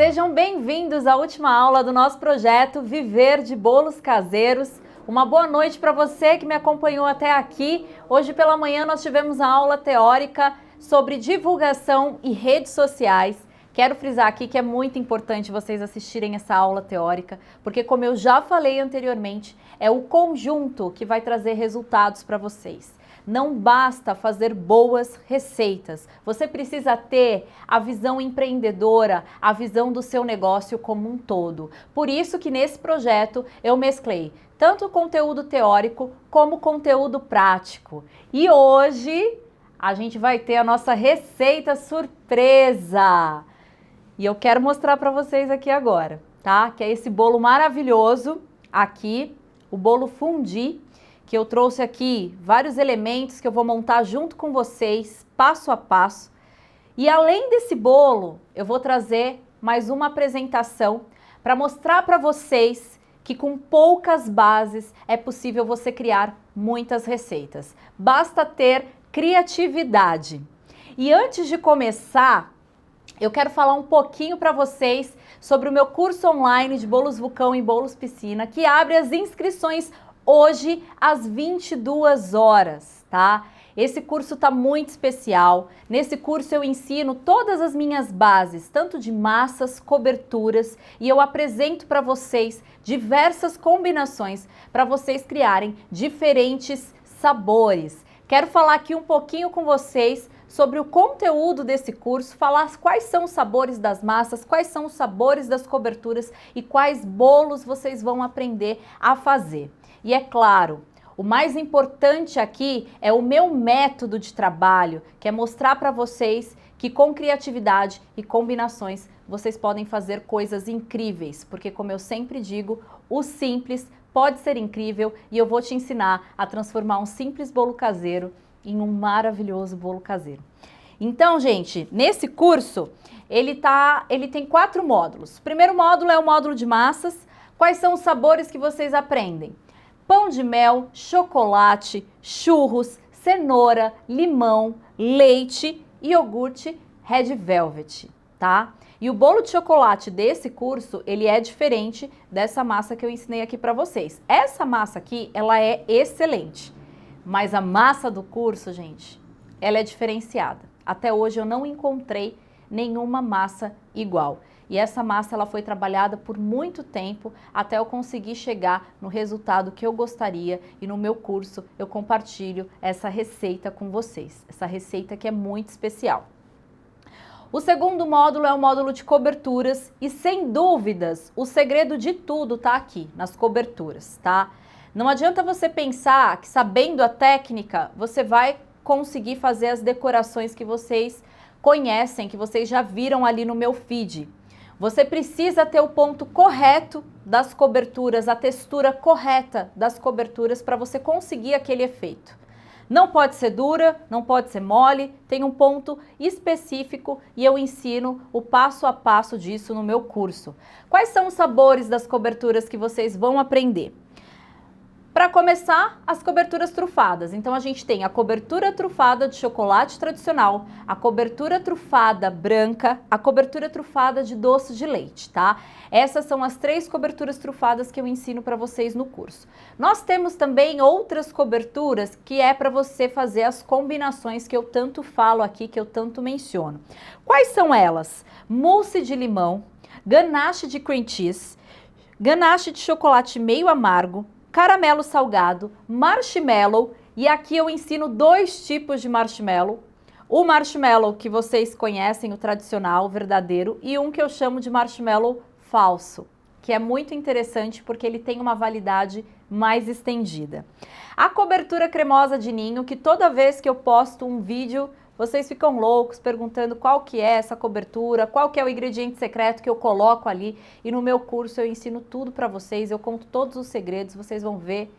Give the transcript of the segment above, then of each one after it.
Sejam bem-vindos à última aula do nosso projeto Viver de Bolos Caseiros. Uma boa noite para você que me acompanhou até aqui. Hoje pela manhã nós tivemos a aula teórica sobre divulgação e redes sociais. Quero frisar aqui que é muito importante vocês assistirem essa aula teórica, porque como eu já falei anteriormente, é o conjunto que vai trazer resultados para vocês. Não basta fazer boas receitas, você precisa ter a visão empreendedora, a visão do seu negócio como um todo. Por isso que nesse projeto eu mesclei tanto o conteúdo teórico como o conteúdo prático. E hoje a gente vai ter a nossa receita surpresa. E eu quero mostrar para vocês aqui agora, tá? Que é esse bolo maravilhoso aqui, o bolo fondue, que eu trouxe aqui vários elementos que eu vou montar junto com vocês, passo a passo. E além desse bolo, eu vou trazer mais uma apresentação para mostrar para vocês que com poucas bases é possível você criar muitas receitas. Basta ter criatividade. E antes de começar, eu quero falar um pouquinho para vocês sobre o meu curso online de bolos vulcão e bolos piscina, que abre as inscrições hoje às 22 horas, tá? Esse curso tá muito especial. Nesse curso eu ensino todas as minhas bases, tanto de massas, coberturas, e eu apresento para vocês diversas combinações para vocês criarem diferentes sabores. Quero falar aqui um pouquinho com vocês sobre o conteúdo desse curso, falar quais são os sabores das massas, quais são os sabores das coberturas e quais bolos vocês vão aprender a fazer. E é claro, o mais importante aqui é o meu método de trabalho, que é mostrar para vocês que com criatividade e combinações vocês podem fazer coisas incríveis, porque como eu sempre digo, o simples pode ser incrível e eu vou te ensinar a transformar um simples bolo caseiro em um maravilhoso bolo caseiro. Então, gente, nesse curso, ele tem 4 módulos. O primeiro módulo é o módulo de massas. Quais são os sabores que vocês aprendem? Pão de mel, chocolate, churros, cenoura, limão, leite, iogurte, red velvet, tá? E o bolo de chocolate desse curso, ele é diferente dessa massa que eu ensinei aqui para vocês. Essa massa aqui, ela é excelente, mas a massa do curso, gente, ela é diferenciada. Até hoje eu não encontrei nenhuma massa igual. E essa massa ela foi trabalhada por muito tempo até eu conseguir chegar no resultado que eu gostaria, e no meu curso eu compartilho essa receita com vocês, essa receita que é muito especial. O segundo módulo é o módulo de coberturas e sem dúvidas o segredo de tudo tá aqui nas coberturas, tá? Não adianta você pensar que sabendo a técnica você vai conseguir fazer as decorações que vocês conhecem, que vocês já viram ali no meu feed. Você precisa ter o ponto correto das coberturas, a textura correta das coberturas para você conseguir aquele efeito. Não pode ser dura, não pode ser mole, tem um ponto específico e eu ensino o passo a passo disso no meu curso. Quais são os sabores das coberturas que vocês vão aprender? Para começar, as coberturas trufadas. Então a gente tem a cobertura trufada de chocolate tradicional, a cobertura trufada branca, a cobertura trufada de doce de leite, tá? Essas são as 3 coberturas trufadas que eu ensino para vocês no curso. Nós temos também outras coberturas que é para você fazer as combinações que eu tanto falo aqui, que eu tanto menciono. Quais são elas? Mousse de limão, ganache de cream cheese, ganache de chocolate meio amargo, caramelo salgado, marshmallow, e aqui eu ensino 2 tipos de marshmallow. O marshmallow que vocês conhecem, o tradicional, o verdadeiro, e um que eu chamo de marshmallow falso, que é muito interessante porque ele tem uma validade mais estendida. A cobertura cremosa de ninho, que toda vez que eu posto um vídeo, vocês ficam loucos perguntando qual que é essa cobertura, qual que é o ingrediente secreto que eu coloco ali. E no meu curso eu ensino tudo para vocês, eu conto todos os segredos, vocês vão ver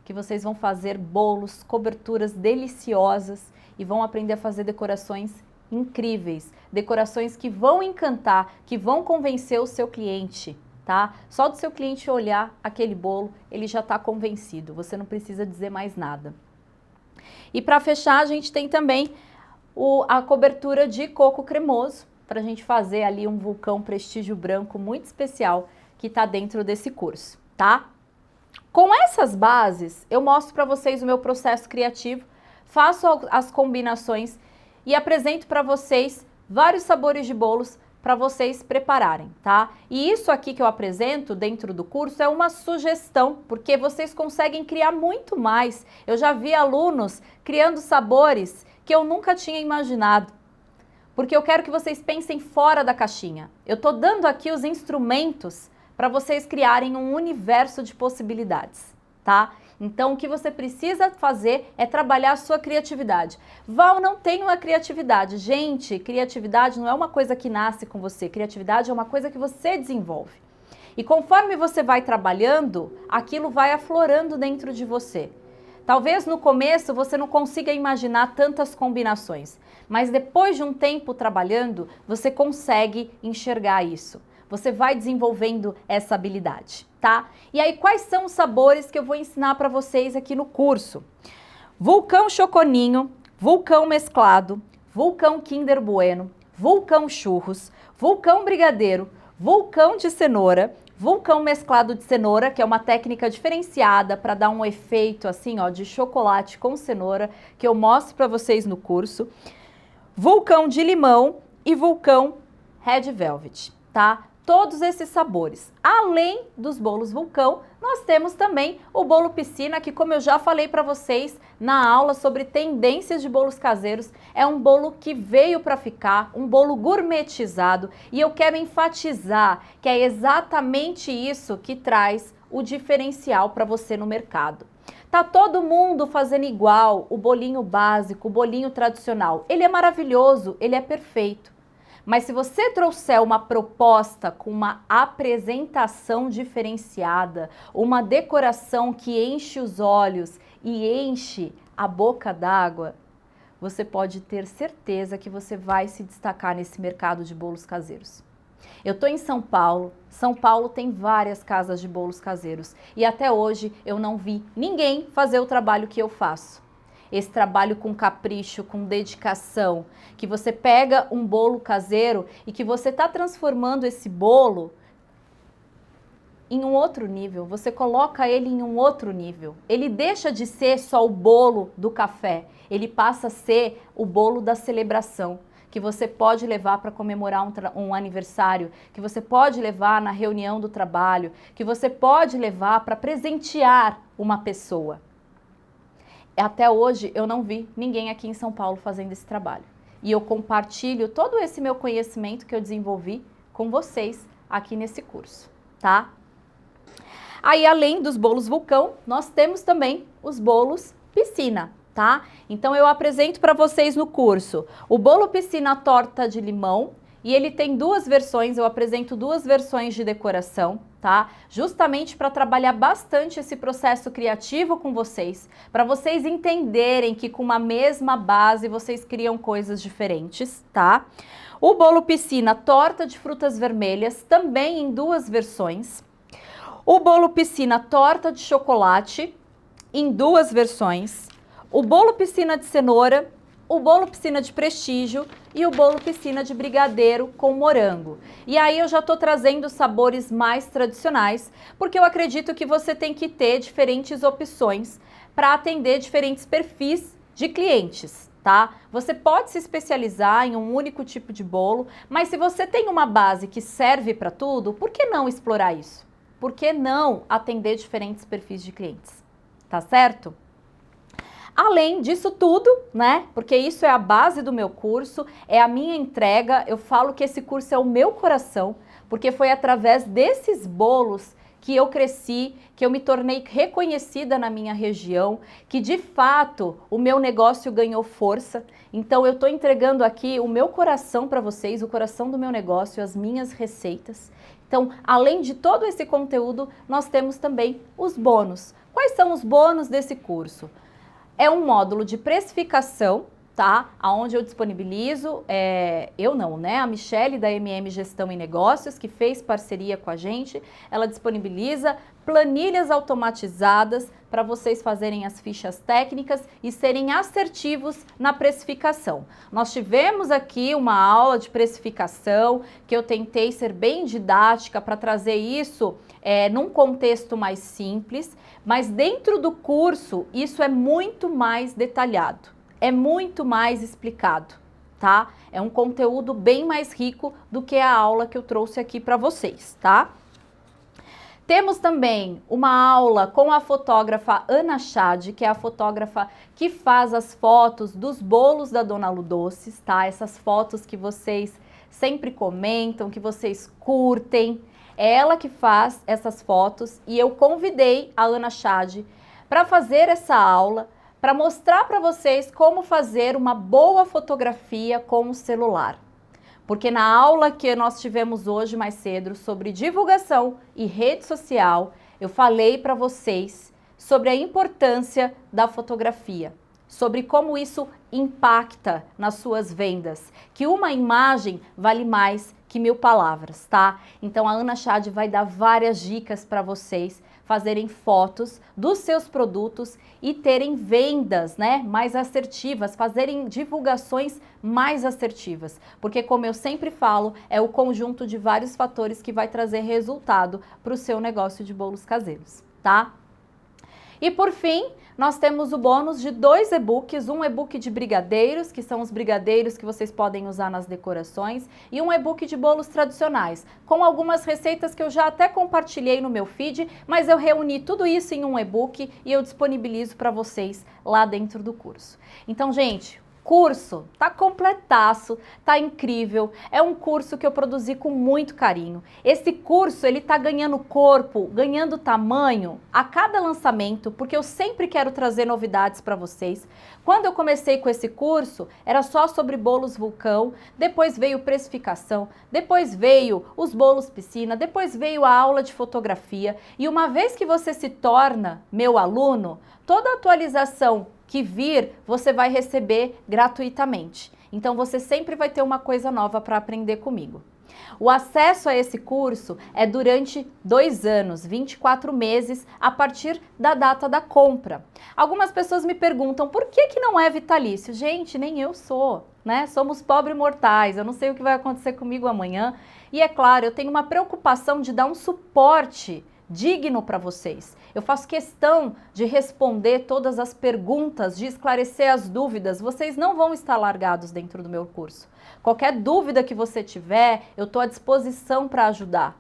que vocês vão fazer bolos, coberturas deliciosas e vão aprender a fazer decorações incríveis. Decorações que vão encantar, que vão convencer o seu cliente, tá? Só do seu cliente olhar aquele bolo, ele já está convencido, você não precisa dizer mais nada. E para fechar, a gente tem também a cobertura de coco cremoso, para a gente fazer ali um vulcão prestígio branco muito especial que está dentro desse curso, tá? Com essas bases, eu mostro para vocês o meu processo criativo, faço as combinações e apresento para vocês vários sabores de bolos para vocês prepararem, tá? E isso aqui que eu apresento dentro do curso é uma sugestão, porque vocês conseguem criar muito mais. Eu já vi alunos criando sabores que eu nunca tinha imaginado, porque eu quero que vocês pensem fora da caixinha. Eu tô dando aqui os instrumentos para vocês criarem um universo de possibilidades, tá? Então, o que você precisa fazer é trabalhar a sua criatividade. Val, não tenho uma criatividade. Gente, criatividade não é uma coisa que nasce com você. Criatividade é uma coisa que você desenvolve. E conforme você vai trabalhando, aquilo vai aflorando dentro de você. Talvez no começo você não consiga imaginar tantas combinações, mas depois de um tempo trabalhando, você consegue enxergar isso. Você vai desenvolvendo essa habilidade, tá? E aí, quais são os sabores que eu vou ensinar para vocês aqui no curso? Vulcão Choconinho, vulcão mesclado, vulcão Kinder Bueno, vulcão churros, vulcão brigadeiro, vulcão de cenoura, vulcão mesclado de cenoura, que é uma técnica diferenciada para dar um efeito assim, ó, de chocolate com cenoura, que eu mostro para vocês no curso, vulcão de limão e vulcão Red Velvet, tá? Todos esses sabores. Além dos bolos vulcão, nós temos também o bolo piscina, que como eu já falei para vocês na aula sobre tendências de bolos caseiros, é um bolo que veio para ficar, um bolo gourmetizado, e eu quero enfatizar que é exatamente isso que traz o diferencial para você no mercado. Tá todo mundo fazendo igual, o bolinho básico, o bolinho tradicional. Ele é maravilhoso, ele é perfeito. Mas se você trouxer uma proposta com uma apresentação diferenciada, uma decoração que enche os olhos e enche a boca d'água, você pode ter certeza que você vai se destacar nesse mercado de bolos caseiros. Eu estou em São Paulo. São Paulo tem várias casas de bolos caseiros e até hoje eu não vi ninguém fazer o trabalho que eu faço. Esse trabalho com capricho, com dedicação, que você pega um bolo caseiro e que você está transformando esse bolo em um outro nível, você coloca ele em um outro nível. Ele deixa de ser só o bolo do café, ele passa a ser o bolo da celebração, que você pode levar para comemorar um aniversário, que você pode levar na reunião do trabalho, que você pode levar para presentear uma pessoa. Até hoje eu não vi ninguém aqui em São Paulo fazendo esse trabalho. E eu compartilho todo esse meu conhecimento que eu desenvolvi com vocês aqui nesse curso, tá? Aí, além dos bolos vulcão, nós temos também os bolos piscina, tá? Então eu apresento para vocês no curso o bolo piscina torta de limão, e ele tem duas versões, eu apresento duas versões de decoração, tá? Justamente para trabalhar bastante esse processo criativo com vocês, para vocês entenderem que com uma mesma base vocês criam coisas diferentes, tá? O bolo piscina torta de frutas vermelhas, também em duas versões. O bolo piscina torta de chocolate, em duas versões. O bolo piscina de cenoura, o bolo piscina de prestígio e o bolo piscina de brigadeiro com morango. E aí eu já tô trazendo sabores mais tradicionais, porque eu acredito que você tem que ter diferentes opções para atender diferentes perfis de clientes, tá? Você pode se especializar em um único tipo de bolo, mas se você tem uma base que serve para tudo, por que não explorar isso? Por que não atender diferentes perfis de clientes? Tá certo? Além disso tudo, né, porque isso é a base do meu curso, é a minha entrega, eu falo que esse curso é o meu coração, porque foi através desses bolos que eu cresci, que eu me tornei reconhecida na minha região, que de fato o meu negócio ganhou força. Então eu estou entregando aqui o meu coração para vocês, o coração do meu negócio, as minhas receitas. Então, além de todo esse conteúdo, nós temos também os bônus. Quais são os bônus desse curso? É um módulo de precificação, tá? Onde eu disponibilizo, eu não, né? A Michele da MM Gestão e Negócios, que fez parceria com a gente, ela disponibiliza planilhas automatizadas para vocês fazerem as fichas técnicas e serem assertivos na precificação. Nós tivemos aqui uma aula de precificação que eu tentei ser bem didática para trazer isso num contexto mais simples, mas dentro do curso isso é muito mais detalhado. É muito mais explicado, tá? É um conteúdo bem mais rico do que a aula que eu trouxe aqui para vocês, tá? Temos também uma aula com a fotógrafa Ana Chad, que é a fotógrafa que faz as fotos dos bolos da Dona Lu Doces, tá? Essas fotos que vocês sempre comentam, que vocês curtem. É ela que faz essas fotos e eu convidei a Ana Chad para fazer essa aula, para mostrar para vocês como fazer uma boa fotografia com o celular. Porque na aula que nós tivemos hoje mais cedo sobre divulgação e rede social, eu falei para vocês sobre a importância da fotografia, sobre como isso impacta nas suas vendas, que uma imagem vale mais que 1000 palavras, tá? Então a Ana Chad vai dar várias dicas para vocês fazerem fotos dos seus produtos e terem vendas, né, mais assertivas, fazerem divulgações mais assertivas, porque como eu sempre falo, é o conjunto de vários fatores que vai trazer resultado para o seu negócio de bolos caseiros, tá? E por fim, nós temos o bônus de 2 e-books, um e-book de brigadeiros, que são os brigadeiros que vocês podem usar nas decorações, e um e-book de bolos tradicionais, com algumas receitas que eu já até compartilhei no meu feed, mas eu reuni tudo isso em um e-book e eu disponibilizo para vocês lá dentro do curso. Então, gente, curso tá completaço, tá incrível, é um curso que eu produzi com muito carinho. Esse curso, ele tá ganhando corpo, ganhando tamanho a cada lançamento, porque eu sempre quero trazer novidades para vocês. Quando eu comecei com esse curso, era só sobre bolos vulcão, depois veio precificação, depois veio os bolos piscina, depois veio a aula de fotografia, e uma vez que você se torna meu aluno, toda atualização que vir, você vai receber gratuitamente. Então você sempre vai ter uma coisa nova para aprender comigo. O acesso a esse curso é durante 2 anos, 24 meses, a partir da data da compra. Algumas pessoas me perguntam por que não é vitalício? Gente, nem eu sou, né? Somos pobres mortais, eu não sei o que vai acontecer comigo amanhã. E é claro, eu tenho uma preocupação de dar um suporte digno para vocês. Eu faço questão de responder todas as perguntas, de esclarecer as dúvidas. Vocês não vão estar largados dentro do meu curso. Qualquer dúvida que você tiver, eu estou à disposição para ajudar,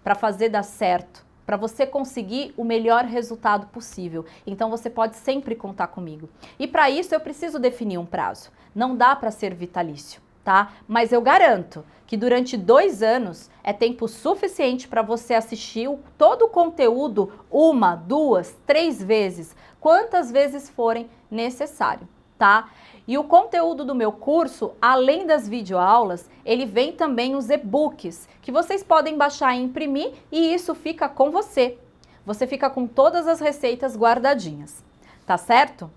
para fazer dar certo, para você conseguir o melhor resultado possível. Então você pode sempre contar comigo. E para isso eu preciso definir um prazo. Não dá para ser vitalício, tá? Mas eu garanto que durante 2 anos é tempo suficiente para você assistir todo o conteúdo 1, 2, 3 vezes, quantas vezes forem necessário, tá? E o conteúdo do meu curso, além das videoaulas, ele vem também os e-books, que vocês podem baixar e imprimir e isso fica com você. Você fica com todas as receitas guardadinhas, tá certo?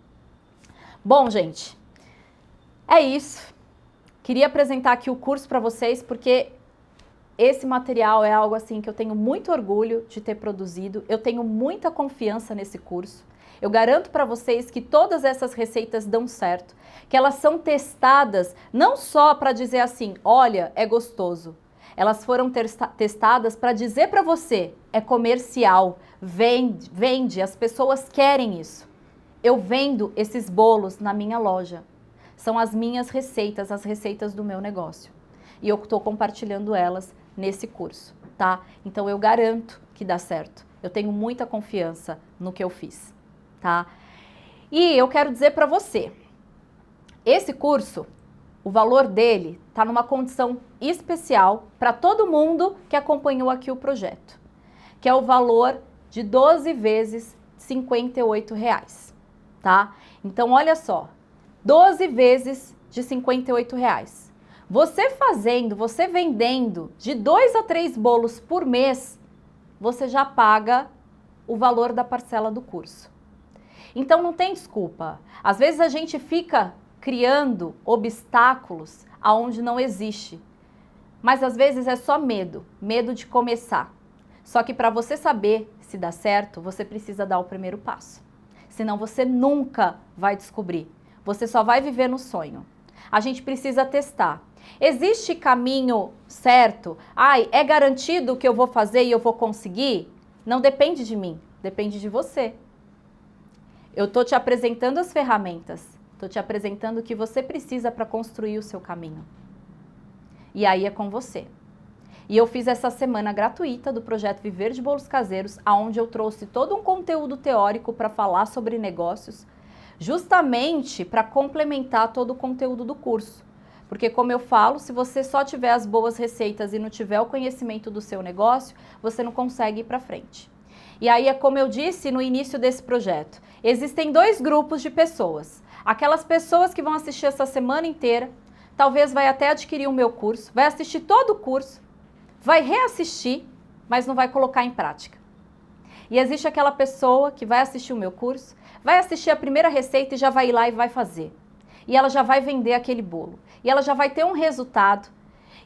Bom, gente, é isso. Queria apresentar aqui o curso para vocês porque esse material é algo assim que eu tenho muito orgulho de ter produzido, eu tenho muita confiança nesse curso. Eu garanto para vocês que todas essas receitas dão certo, que elas são testadas não só para dizer assim, olha, é gostoso. Elas foram testadas para dizer para você, é comercial, vende, as pessoas querem isso. Eu vendo esses bolos na minha loja. São as minhas receitas, as receitas do meu negócio. E eu estou compartilhando elas nesse curso, tá? Então eu garanto que dá certo. Eu tenho muita confiança no que eu fiz, tá? E eu quero dizer para você, esse curso, o valor dele está numa condição especial para todo mundo que acompanhou aqui o projeto, que é o valor de 12 vezes R$ 58,00, tá? Então olha só, 12 vezes de R$ 58,00. Você fazendo, você vendendo de 2 a 3 bolos por mês, você já paga o valor da parcela do curso. Então não tem desculpa. Às vezes a gente fica criando obstáculos aonde não existe. Mas às vezes é só medo, medo de começar. Só que para você saber se dá certo, você precisa dar o primeiro passo. Senão você nunca vai descobrir. Você só vai viver no sonho. A gente precisa testar. Existe caminho certo? Ai, é garantido que eu vou fazer e eu vou conseguir? Não depende de mim, depende de você. Eu estou te apresentando as ferramentas, estou te apresentando o que você precisa para construir o seu caminho. E aí é com você. E eu fiz essa semana gratuita do projeto Viver de Bolos Caseiros, onde eu trouxe todo um conteúdo teórico para falar sobre negócios, justamente para complementar todo o conteúdo do curso. Porque, como eu falo, se você só tiver as boas receitas e não tiver o conhecimento do seu negócio, você não consegue ir para frente. E aí é como eu disse no início desse projeto, existem dois grupos de pessoas. Aquelas pessoas que vão assistir essa semana inteira, talvez vai até adquirir o meu curso, vai assistir todo o curso, vai reassistir, mas não vai colocar em prática. E existe aquela pessoa que vai assistir o meu curso, vai assistir a primeira receita e já vai ir lá e vai fazer. E ela já vai vender aquele bolo. E ela já vai ter um resultado.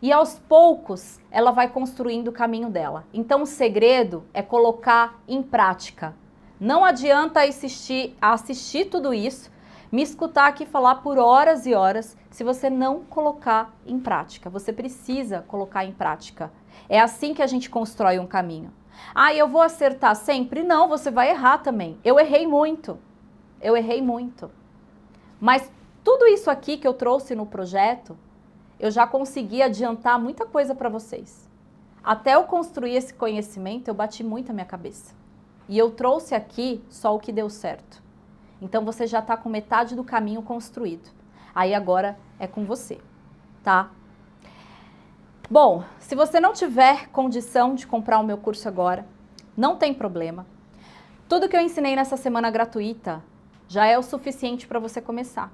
E aos poucos, ela vai construindo o caminho dela. Então, o segredo é colocar em prática. Não adianta assistir tudo isso, me escutar aqui falar por horas e horas, se você não colocar em prática. Você precisa colocar em prática. É assim que a gente constrói um caminho. Ah, eu vou acertar sempre? Não, você vai errar também. Eu errei muito. Mas tudo isso aqui que eu trouxe no projeto, eu já consegui adiantar muita coisa para vocês. Até eu construir esse conhecimento, eu bati muito a minha cabeça. E eu trouxe aqui só o que deu certo. Então você já está com metade do caminho construído. Aí agora é com você, tá? Bom, se você não tiver condição de comprar o meu curso agora, não tem problema. Tudo que eu ensinei nessa semana gratuita já é o suficiente para você começar.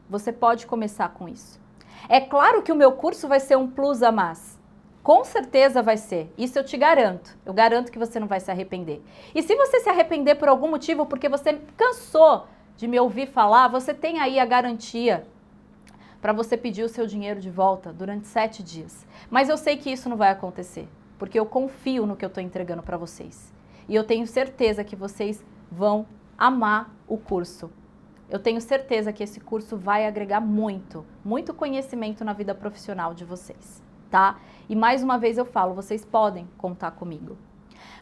Você pode começar com isso. É claro que o meu curso vai ser um plus a mais. Com certeza vai ser. Isso eu te garanto. Eu garanto que você não vai se arrepender. E se você se arrepender por algum motivo, porque você cansou de me ouvir falar, você tem aí a garantia para você pedir o seu dinheiro de volta durante 7 dias. Mas eu sei que isso não vai acontecer, porque eu confio no que eu estou entregando para vocês. E eu tenho certeza que vocês vão amar o curso. Eu tenho certeza que esse curso vai agregar muito conhecimento na vida profissional de vocês, tá? E mais uma vez eu falo, vocês podem contar comigo.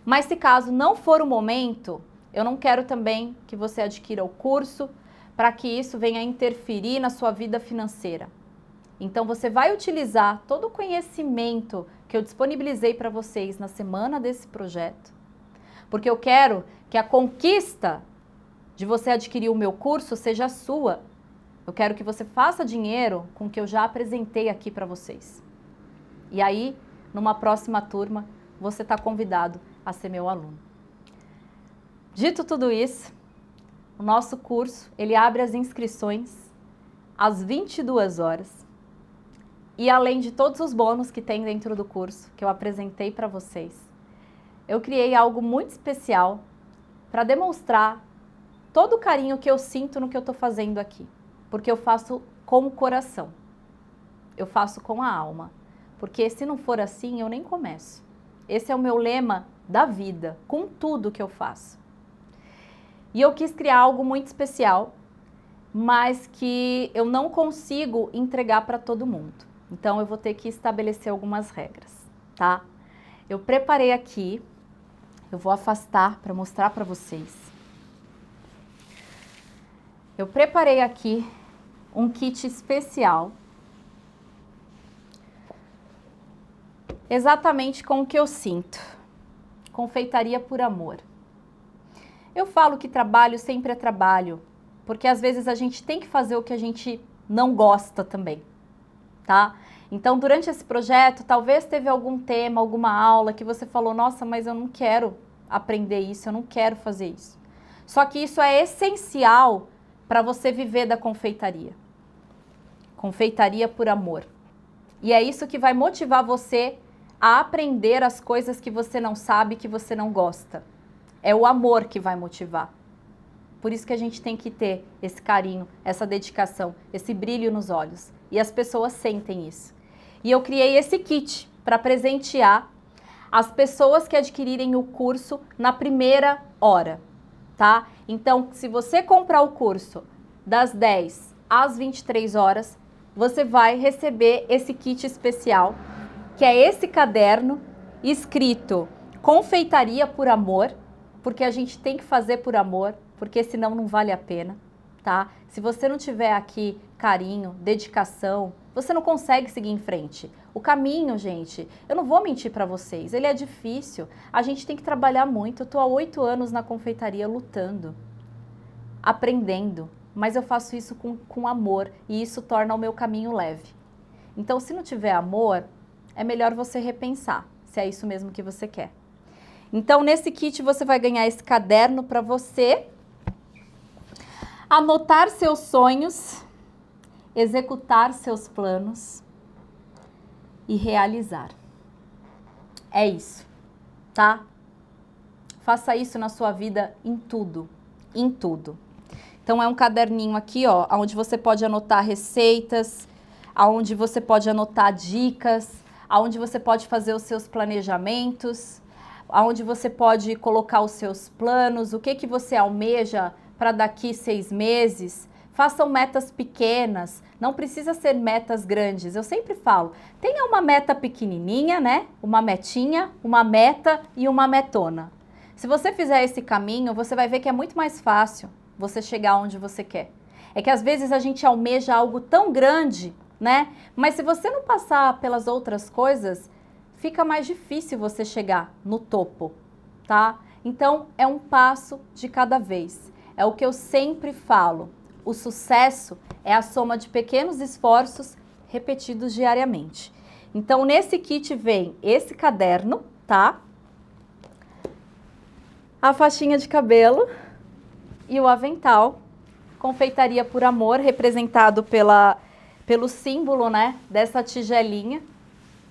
Mas se caso não for o momento, eu não quero também que você adquira o curso para que isso venha interferir na sua vida financeira. Então você vai utilizar todo o conhecimento que eu disponibilizei para vocês na semana desse projeto, porque eu quero que a conquista de você adquirir o meu curso seja sua. Eu quero que você faça dinheiro com o que eu já apresentei aqui para vocês. E aí, numa próxima turma, você está convidado a ser meu aluno. Dito tudo isso, o nosso curso, ele abre as inscrições às 22 horas. E além de todos os bônus que tem dentro do curso, que eu apresentei para vocês, eu criei algo muito especial para demonstrar todo o carinho que eu sinto no que eu estou fazendo aqui. Porque eu faço com o coração. Eu faço com a alma. Porque se não for assim, eu nem começo. Esse é o meu lema da vida, com tudo que eu faço. E eu quis criar algo muito especial, mas que eu não consigo entregar para todo mundo. Então eu vou ter que estabelecer algumas regras, tá? Eu preparei aqui, eu vou afastar para mostrar para vocês. Eu preparei aqui um kit especial, exatamente com o que eu sinto. Confeitaria por amor. Eu falo que trabalho sempre é trabalho, porque às vezes a gente tem que fazer o que a gente não gosta também, tá? Então, durante esse projeto, talvez teve algum tema, alguma aula que você falou, nossa, mas eu não quero aprender isso, eu não quero fazer isso. Só que isso é essencial para você viver da confeitaria. Confeitaria por amor. E é isso que vai motivar você a aprender as coisas que você não sabe, que você não gosta. É o amor que vai motivar. Por isso que a gente tem que ter esse carinho, essa dedicação, esse brilho nos olhos. E as pessoas sentem isso. E eu criei esse kit para presentear as pessoas que adquirirem o curso na primeira hora, tá? Então, se você comprar o curso das 10 às 23 horas, você vai receber esse kit especial, que é esse caderno escrito Confeitaria por Amor, porque a gente tem que fazer por amor, porque senão não vale a pena, tá? Se você não tiver aqui carinho, dedicação, você não consegue seguir em frente. O caminho, gente, eu não vou mentir para vocês, ele é difícil. A gente tem que trabalhar muito. Eu tô há 8 anos na confeitaria lutando, aprendendo, mas eu faço isso com amor e isso torna o meu caminho leve. Então, se não tiver amor, é melhor você repensar se é isso mesmo que você quer. Então, nesse kit você vai ganhar esse caderno para você anotar seus sonhos, executar seus planos e realizar. É isso, tá? Faça isso na sua vida em tudo, em tudo. Então, é um caderninho aqui, ó, onde você pode anotar receitas, onde você pode anotar dicas, onde você pode fazer os seus planejamentos, onde você pode colocar os seus planos, o que você almeja para daqui 6 meses. Façam metas pequenas, não precisa ser metas grandes. Eu sempre falo, tenha uma meta pequenininha, né? Uma metinha, uma meta e uma metona. Se você fizer esse caminho, você vai ver que é muito mais fácil você chegar onde você quer. É que às vezes a gente almeja algo tão grande, né? Mas se você não passar pelas outras coisas, fica mais difícil você chegar no topo, tá? Então, é um passo de cada vez. É o que eu sempre falo. O sucesso é a soma de pequenos esforços repetidos diariamente. Então, nesse kit vem esse caderno, tá? A faixinha de cabelo e o avental. Confeitaria por Amor, representado pelo símbolo, né, dessa tigelinha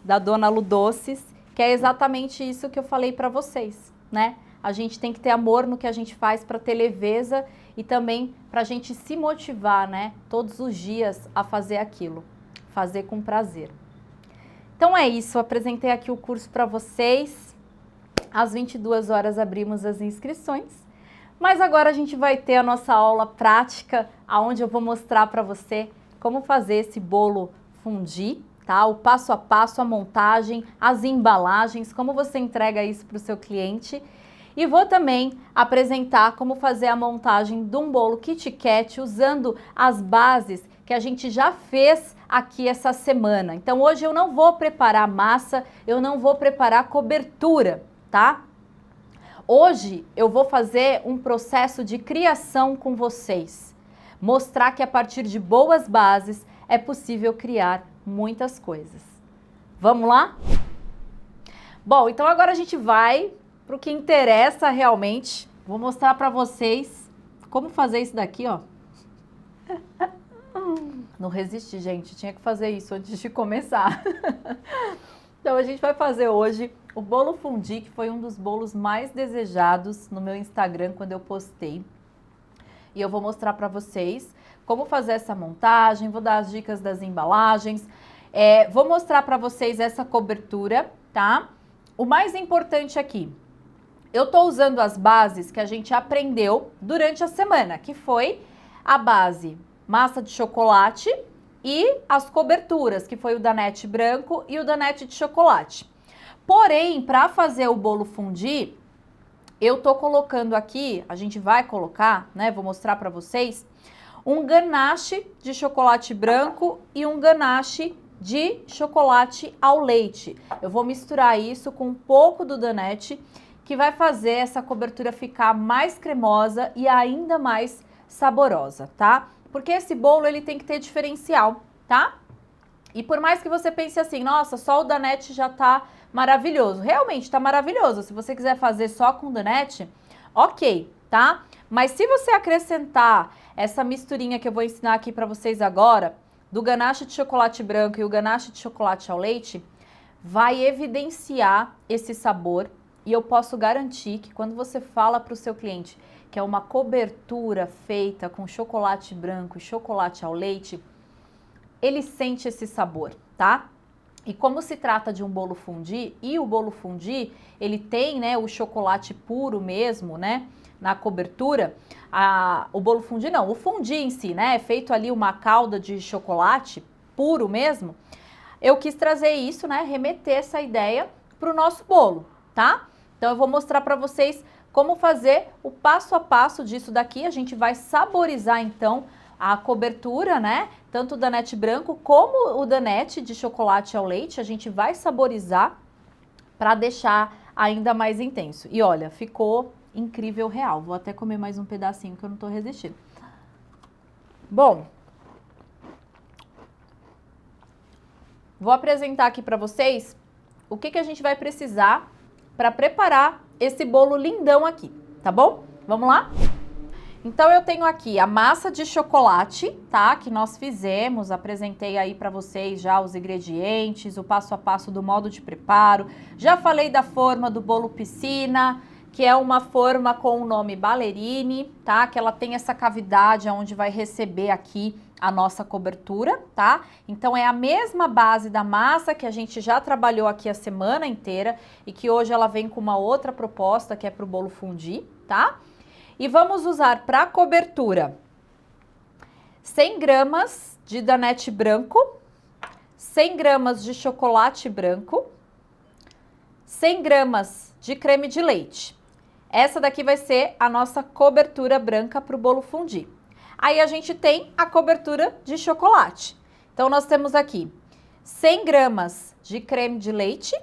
da Dona Lu Doces, que é exatamente isso que eu falei para vocês, né? A gente tem que ter amor no que a gente faz para ter leveza e também para a gente se motivar, né? Todos os dias a fazer aquilo, fazer com prazer. Então é isso, eu apresentei aqui o curso para vocês. Às 22 horas abrimos as inscrições, mas agora a gente vai ter a nossa aula prática, onde eu vou mostrar para você como fazer esse bolo fondue, tá? O passo a passo, a montagem, as embalagens, como você entrega isso para o seu cliente. E vou também apresentar como fazer a montagem de um bolo Kit Kat usando as bases que a gente já fez aqui essa semana. Então hoje eu não vou preparar massa, eu não vou preparar cobertura, tá? Hoje eu vou fazer um processo de criação com vocês. Mostrar que a partir de boas bases é possível criar muitas coisas. Vamos lá? Bom, então agora a gente vai para o que interessa realmente. Vou mostrar para vocês como fazer isso daqui, ó. Não resiste, gente. Tinha que fazer isso antes de começar. Então a gente vai fazer hoje o bolo fondue, que foi um dos bolos mais desejados no meu Instagram quando eu postei. E eu vou mostrar para vocês como fazer essa montagem, vou dar as dicas das embalagens, vou mostrar para vocês essa cobertura, tá? O mais importante aqui, eu tô usando as bases que a gente aprendeu durante a semana, que foi a base massa de chocolate e as coberturas, que foi o danete branco e o danete de chocolate. Porém, para fazer o bolo fondue, eu tô colocando aqui, a gente vai colocar, né, vou mostrar para vocês, um ganache de chocolate branco e um ganache de chocolate ao leite. Eu vou misturar isso com um pouco do danete, que vai fazer essa cobertura ficar mais cremosa e ainda mais saborosa, tá? Porque esse bolo, ele tem que ter diferencial, tá? E por mais que você pense assim, nossa, só o danete já tá maravilhoso. Realmente tá maravilhoso. Se você quiser fazer só com danete, ok, tá? Mas se você acrescentar essa misturinha que eu vou ensinar aqui pra vocês agora, do ganache de chocolate branco e o ganache de chocolate ao leite, vai evidenciar esse sabor e eu posso garantir que quando você fala para o seu cliente que é uma cobertura feita com chocolate branco e chocolate ao leite, ele sente esse sabor, tá? E como se trata de um bolo fondue, e o bolo fondue, ele tem, né, o chocolate puro mesmo, né, na cobertura, o bolo fondue não, o fondue em si, né, é feito ali uma calda de chocolate puro mesmo. Eu quis trazer isso, né, remeter essa ideia para o nosso bolo, tá? Então eu vou mostrar para vocês como fazer o passo a passo disso daqui. A gente vai saborizar então a cobertura, né? Tanto o danete branco como o danete de chocolate ao leite. A gente vai saborizar para deixar ainda mais intenso. E olha, ficou incrível real. Vou até comer mais um pedacinho que eu não tô resistindo. Bom, vou apresentar aqui para vocês o que a gente vai precisar para preparar esse bolo lindão aqui, tá bom? Vamos lá? Então eu tenho aqui a massa de chocolate, tá? Que nós fizemos, apresentei aí para vocês já os ingredientes, o passo a passo do modo de preparo. Já falei da forma do bolo piscina, que é uma forma com o nome ballerine, tá? Que ela tem essa cavidade onde vai receber aqui a nossa cobertura, tá? Então é a mesma base da massa que a gente já trabalhou aqui a semana inteira e que hoje ela vem com uma outra proposta que é para o bolo fondue, tá? E vamos usar para cobertura 100 gramas de danete branco, 100 gramas de chocolate branco, 100 gramas de creme de leite. Essa daqui vai ser a nossa cobertura branca para o bolo fondue. Aí a gente tem a cobertura de chocolate. Então nós temos aqui 100 gramas de creme de leite,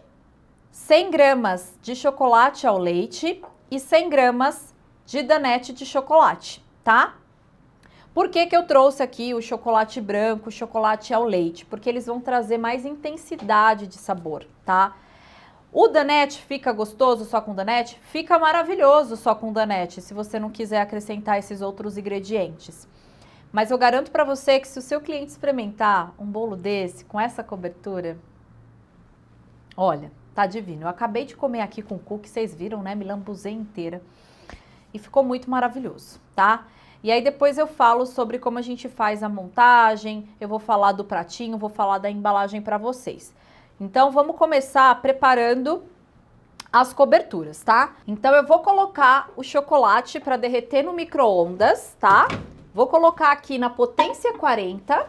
100 gramas de chocolate ao leite e 100 gramas de danete de chocolate, tá? Por que eu trouxe aqui o chocolate branco, o chocolate ao leite? Porque eles vão trazer mais intensidade de sabor, tá? O danete fica gostoso só com danete? Fica maravilhoso só com danete, se você não quiser acrescentar esses outros ingredientes. Mas eu garanto para você que se o seu cliente experimentar um bolo desse, com essa cobertura, olha, tá divino. Eu acabei de comer aqui com cookie, vocês viram, né? Me lambuzei inteira. E ficou muito maravilhoso, tá? E aí depois eu falo sobre como a gente faz a montagem, eu vou falar do pratinho, vou falar da embalagem para vocês. Então vamos começar preparando as coberturas, tá? Então eu vou colocar o chocolate para derreter no micro-ondas, tá? Vou colocar aqui na potência 40.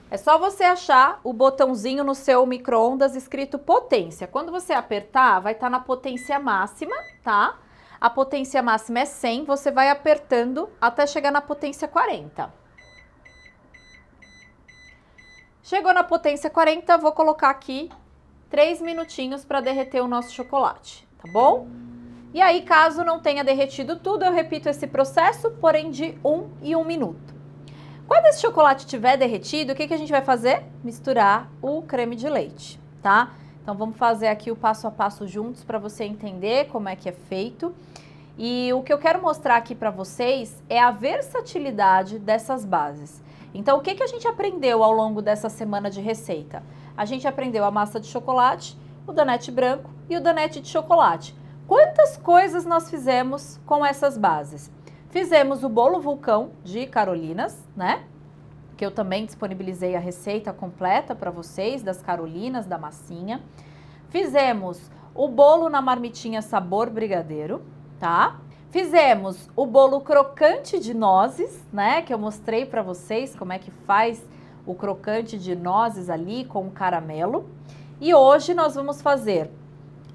É só você achar o botãozinho no seu micro-ondas escrito potência. Quando você apertar, vai estar na potência máxima, tá? A potência máxima é 100, você vai apertando até chegar na potência 40. Chegou na potência 40, vou colocar aqui 3 minutinhos para derreter o nosso chocolate, tá bom? E aí, caso não tenha derretido tudo, eu repito esse processo, porém de 1 e 1 minuto. Quando esse chocolate estiver derretido, o que a gente vai fazer? Misturar o creme de leite, tá? Então vamos fazer aqui o passo a passo juntos para você entender como é que é feito. E o que eu quero mostrar aqui para vocês é a versatilidade dessas bases. Então o que a gente aprendeu ao longo dessa semana de receita? A gente aprendeu a massa de chocolate, o danete branco e o danete de chocolate. Quantas coisas nós fizemos com essas bases? Fizemos o bolo vulcão de Carolinas, né? Que eu também disponibilizei a receita completa para vocês, das Carolinas, da massinha. Fizemos o bolo na marmitinha sabor brigadeiro, tá? Fizemos o bolo crocante de nozes, né? Que eu mostrei para vocês como é que faz o crocante de nozes ali com o caramelo. E hoje nós vamos fazer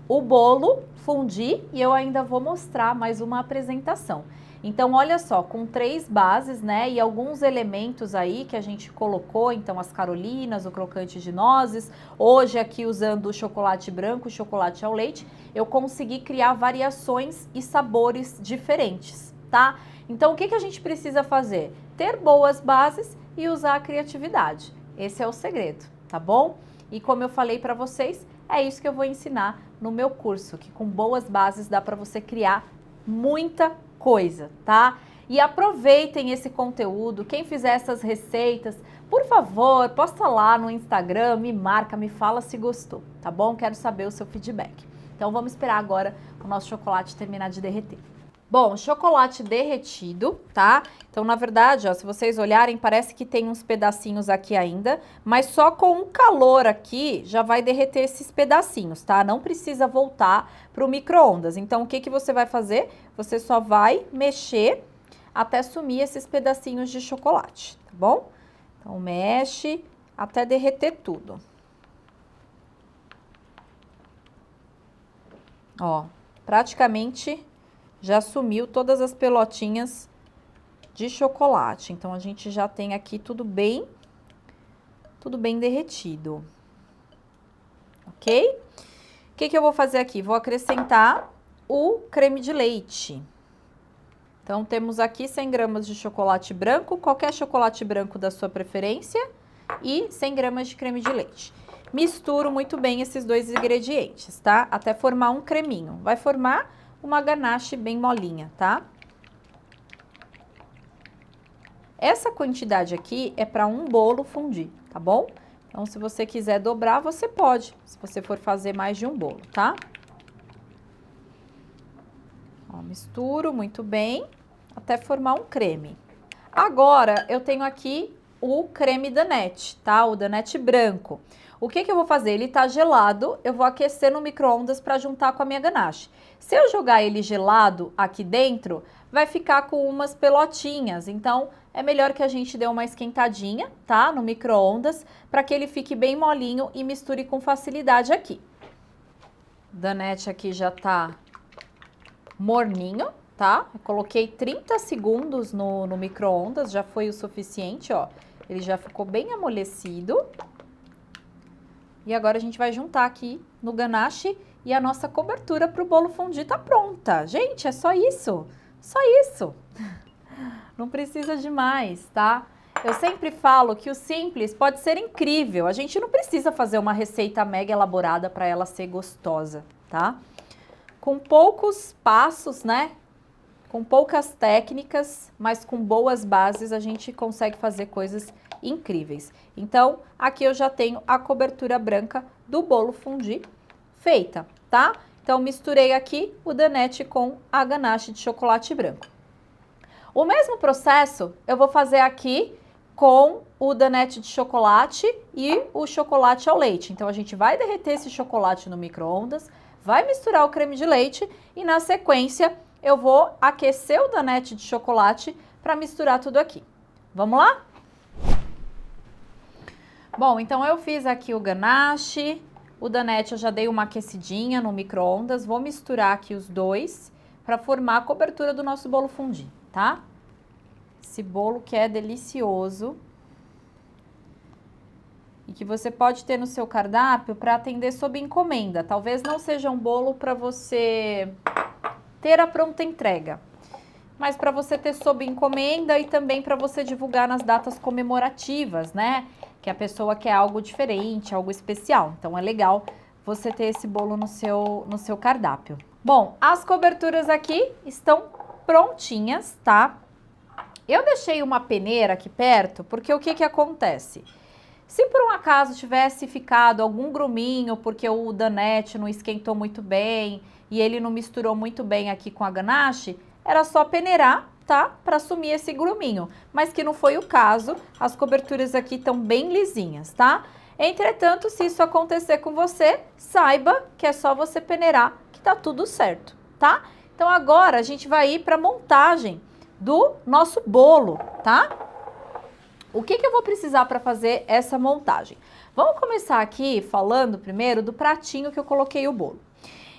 o bolo fondue e eu ainda vou mostrar mais uma apresentação. Então, olha só, com 3 bases, né, e alguns elementos aí que a gente colocou, então as carolinas, o crocante de nozes, hoje aqui usando o chocolate branco, o chocolate ao leite, eu consegui criar variações e sabores diferentes, tá? Então, o que a gente precisa fazer? Ter boas bases e usar a criatividade. Esse é o segredo, tá bom? E como eu falei para vocês, é isso que eu vou ensinar no meu curso, que com boas bases dá para você criar muita coisa, tá? E aproveitem esse conteúdo, quem fizer essas receitas, por favor, posta lá no Instagram, me marca, me fala se gostou, tá bom? Quero saber o seu feedback. Então vamos esperar agora o nosso chocolate terminar de derreter. Bom, chocolate derretido, tá? Então, na verdade, ó, se vocês olharem, parece que tem uns pedacinhos aqui ainda, mas só com o calor aqui já vai derreter esses pedacinhos, tá? Não precisa voltar para o micro-ondas. Então, o que que você vai fazer? Você só vai mexer até sumir esses pedacinhos de chocolate, tá bom? Então, mexe até derreter tudo. Ó, praticamente já sumiu todas as pelotinhas de chocolate. Então, a gente já tem aqui tudo bem derretido. Ok? O que que eu vou fazer aqui? Vou acrescentar o creme de leite. Então, temos aqui 100 gramas de chocolate branco, qualquer chocolate branco da sua preferência, e 100 gramas de creme de leite. Misturo muito bem esses dois ingredientes, tá? Até formar um creminho. Vai formar uma ganache bem molinha, tá? Essa quantidade aqui é para um bolo fondue, tá bom? Então, se você quiser dobrar, você pode, se você for fazer mais de um bolo, tá? Ó, misturo muito bem até formar um creme. Agora, eu tenho aqui o creme Danette, tá? O Danette branco. O que que eu vou fazer? Ele tá gelado, eu vou aquecer no micro-ondas para juntar com a minha ganache. Se eu jogar ele gelado aqui dentro, vai ficar com umas pelotinhas. Então, é melhor que a gente dê uma esquentadinha, tá? No micro-ondas, para que ele fique bem molinho e misture com facilidade aqui. O Danette aqui já tá morninho, tá? Eu coloquei 30 segundos no micro-ondas, já foi o suficiente, ó. Ele já ficou bem amolecido. E agora a gente vai juntar aqui no ganache e a nossa cobertura para o bolo fondue tá pronta. Gente, é só isso. Só isso. Não precisa de mais, tá? Eu sempre falo que o simples pode ser incrível. A gente não precisa fazer uma receita mega elaborada para ela ser gostosa, tá? Com poucos passos, né? Com poucas técnicas, mas com boas bases, a gente consegue fazer coisas incríveis. Então, aqui eu já tenho a cobertura branca do bolo fondue feita, tá? Então, misturei aqui o Danette com a ganache de chocolate branco. O mesmo processo eu vou fazer aqui com o Danette de chocolate e o chocolate ao leite. Então, a gente vai derreter esse chocolate no micro-ondas, vai misturar o creme de leite e, na sequência, eu vou aquecer o Danette de chocolate para misturar tudo aqui. Vamos lá? Bom, então eu fiz aqui o ganache, o Danette eu já dei uma aquecidinha no micro-ondas, vou misturar aqui os dois para formar a cobertura do nosso bolo fondue, tá? Esse bolo que é delicioso e que você pode ter no seu cardápio para atender sob encomenda. Talvez não seja um bolo para você ter a pronta entrega, mas para você ter sob encomenda e também para você divulgar nas datas comemorativas, né? Que a pessoa quer algo diferente, algo especial. Então, é legal você ter esse bolo no seu cardápio. Bom, as coberturas aqui estão prontinhas, tá? Eu deixei uma peneira aqui perto, porque o que que acontece? Se por um acaso tivesse ficado algum gruminho, porque o Danette não esquentou muito bem e ele não misturou muito bem aqui com a ganache, era só peneirar, tá? Para sumir esse gruminho, mas que não foi o caso, as coberturas aqui estão bem lisinhas, tá? Entretanto, se isso acontecer com você, saiba que é só você peneirar que tá tudo certo, tá? Então agora a gente vai ir para a montagem do nosso bolo, tá? O que que eu vou precisar para fazer essa montagem? Vamos começar aqui falando primeiro do pratinho que eu coloquei o bolo.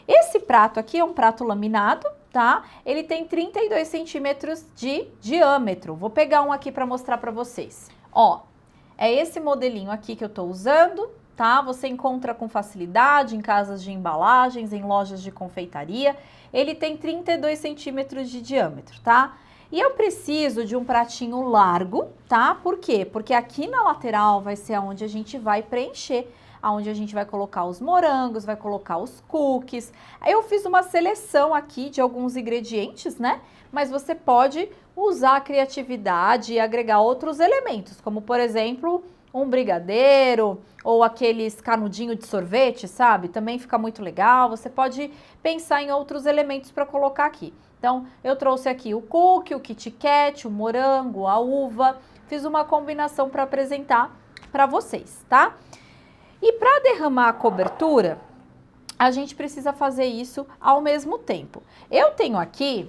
Esse prato aqui é um prato laminado, tá? Ele tem 32 centímetros de diâmetro. Vou pegar um aqui para mostrar para vocês. Ó, é esse modelinho aqui que eu tô usando, tá? Você encontra com facilidade em casas de embalagens, em lojas de confeitaria. Ele tem 32 centímetros de diâmetro, tá? E eu preciso de um pratinho largo, tá? Por quê? Porque aqui na lateral vai ser onde a gente vai preencher, onde a gente vai colocar os morangos, vai colocar os cookies. Eu fiz uma seleção aqui de alguns ingredientes, né? Mas você pode usar a criatividade e agregar outros elementos, como por exemplo, um brigadeiro ou aqueles canudinho de sorvete, sabe? Também fica muito legal. Você pode pensar em outros elementos para colocar aqui. Então, eu trouxe aqui o cookie, o Kit Kat, o morango, a uva. Fiz uma combinação para apresentar para vocês, tá? E para derramar a cobertura, a gente precisa fazer isso ao mesmo tempo. Eu tenho aqui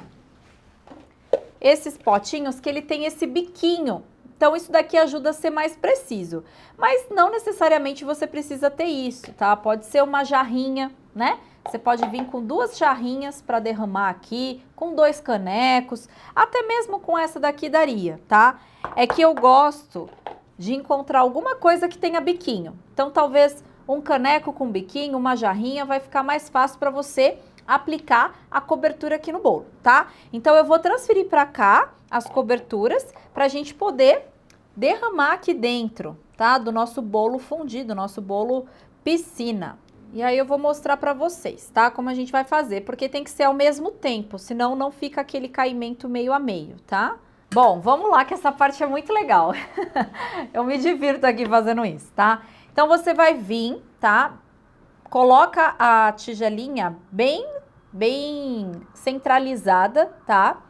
esses potinhos que ele tem esse biquinho. Então, isso daqui ajuda a ser mais preciso. Mas não necessariamente você precisa ter isso, tá? Pode ser uma jarrinha, né? Você pode vir com 2 jarrinhas para derramar aqui, com 2 canecos, até mesmo com essa daqui daria, tá? É que eu gosto de encontrar alguma coisa que tenha biquinho. Então, talvez um caneco com biquinho, uma jarrinha, vai ficar mais fácil para você aplicar a cobertura aqui no bolo, tá? Então, eu vou transferir para cá as coberturas para a gente poder derramar aqui dentro, tá? Do nosso bolo fundido, do nosso bolo piscina. E aí eu vou mostrar para vocês, tá? Como a gente vai fazer, porque tem que ser ao mesmo tempo, senão não fica aquele caimento meio a meio, tá? Bom, vamos lá que essa parte é muito legal. Eu me divirto aqui fazendo isso, tá? Então você vai vir, tá? Coloca a tigelinha bem centralizada, tá?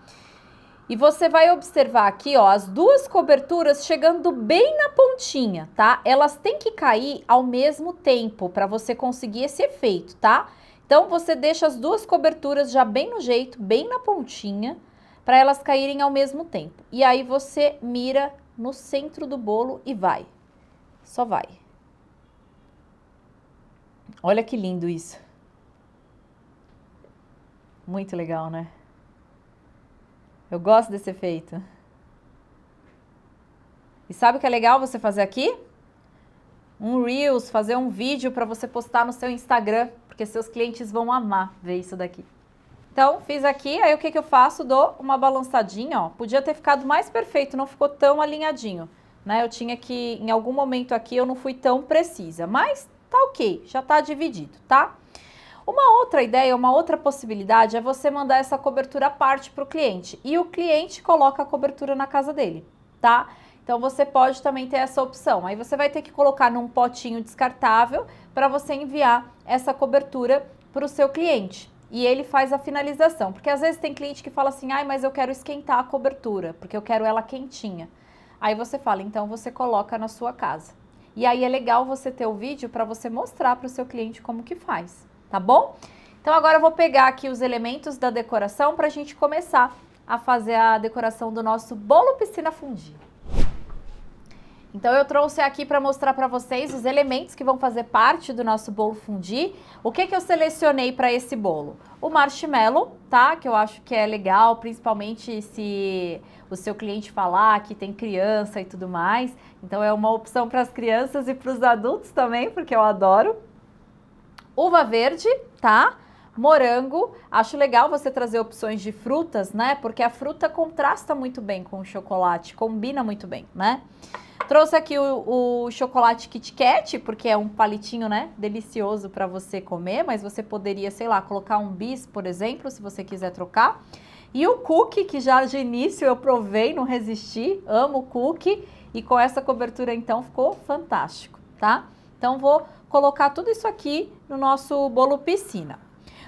E você vai observar aqui, ó, as 2 coberturas chegando bem na pontinha, tá? Elas têm que cair ao mesmo tempo para você conseguir esse efeito, tá? Então, você deixa as 2 coberturas já bem no jeito, bem na pontinha, para elas caírem ao mesmo tempo. E aí, você mira no centro do bolo e vai. Só vai. Olha que lindo isso. Muito legal, né? Eu gosto desse efeito. E sabe o que é legal você fazer aqui? Um Reels, fazer um vídeo para você postar no seu Instagram, porque seus clientes vão amar ver isso daqui. Então, fiz aqui, aí o que eu faço? Dou uma balançadinha, ó. Podia ter ficado mais perfeito, não ficou tão alinhadinho, né? Eu tinha que, em algum momento aqui, eu não fui tão precisa, mas tá ok, já tá dividido, tá? Uma outra ideia, uma outra possibilidade é você mandar essa cobertura à parte para o cliente e o cliente coloca a cobertura na casa dele, tá? Então você pode também ter essa opção. Aí você vai ter que colocar num potinho descartável para você enviar essa cobertura para o seu cliente e ele faz a finalização. Porque às vezes tem cliente que fala assim, ai, mas eu quero esquentar a cobertura porque eu quero ela quentinha. Aí você fala, então você coloca na sua casa. E aí é legal você ter o vídeo para você mostrar para o seu cliente como que faz. Tá bom? Então agora eu vou pegar aqui os elementos da decoração para a gente começar a fazer a decoração do nosso bolo piscina fundir. Então eu trouxe aqui para mostrar para vocês os elementos que vão fazer parte do nosso bolo fundir. O que eu selecionei para esse bolo? O marshmallow, tá? Que eu acho que é legal, principalmente se o seu cliente falar que tem criança e tudo mais. Então é uma opção para as crianças e para os adultos também, porque eu adoro. Uva verde, tá? Morango. Acho legal você trazer opções de frutas, né? Porque a fruta contrasta muito bem com o chocolate, combina muito bem, né? Trouxe aqui o chocolate Kit Kat, porque é um palitinho, né? Delicioso para você comer, mas você poderia, sei lá, colocar um bis, por exemplo, se você quiser trocar. E o cookie, que já de início eu provei, não resisti, amo o cookie. E com essa cobertura, então, ficou fantástico, tá? Então, vou colocar tudo isso aqui no nosso bolo piscina.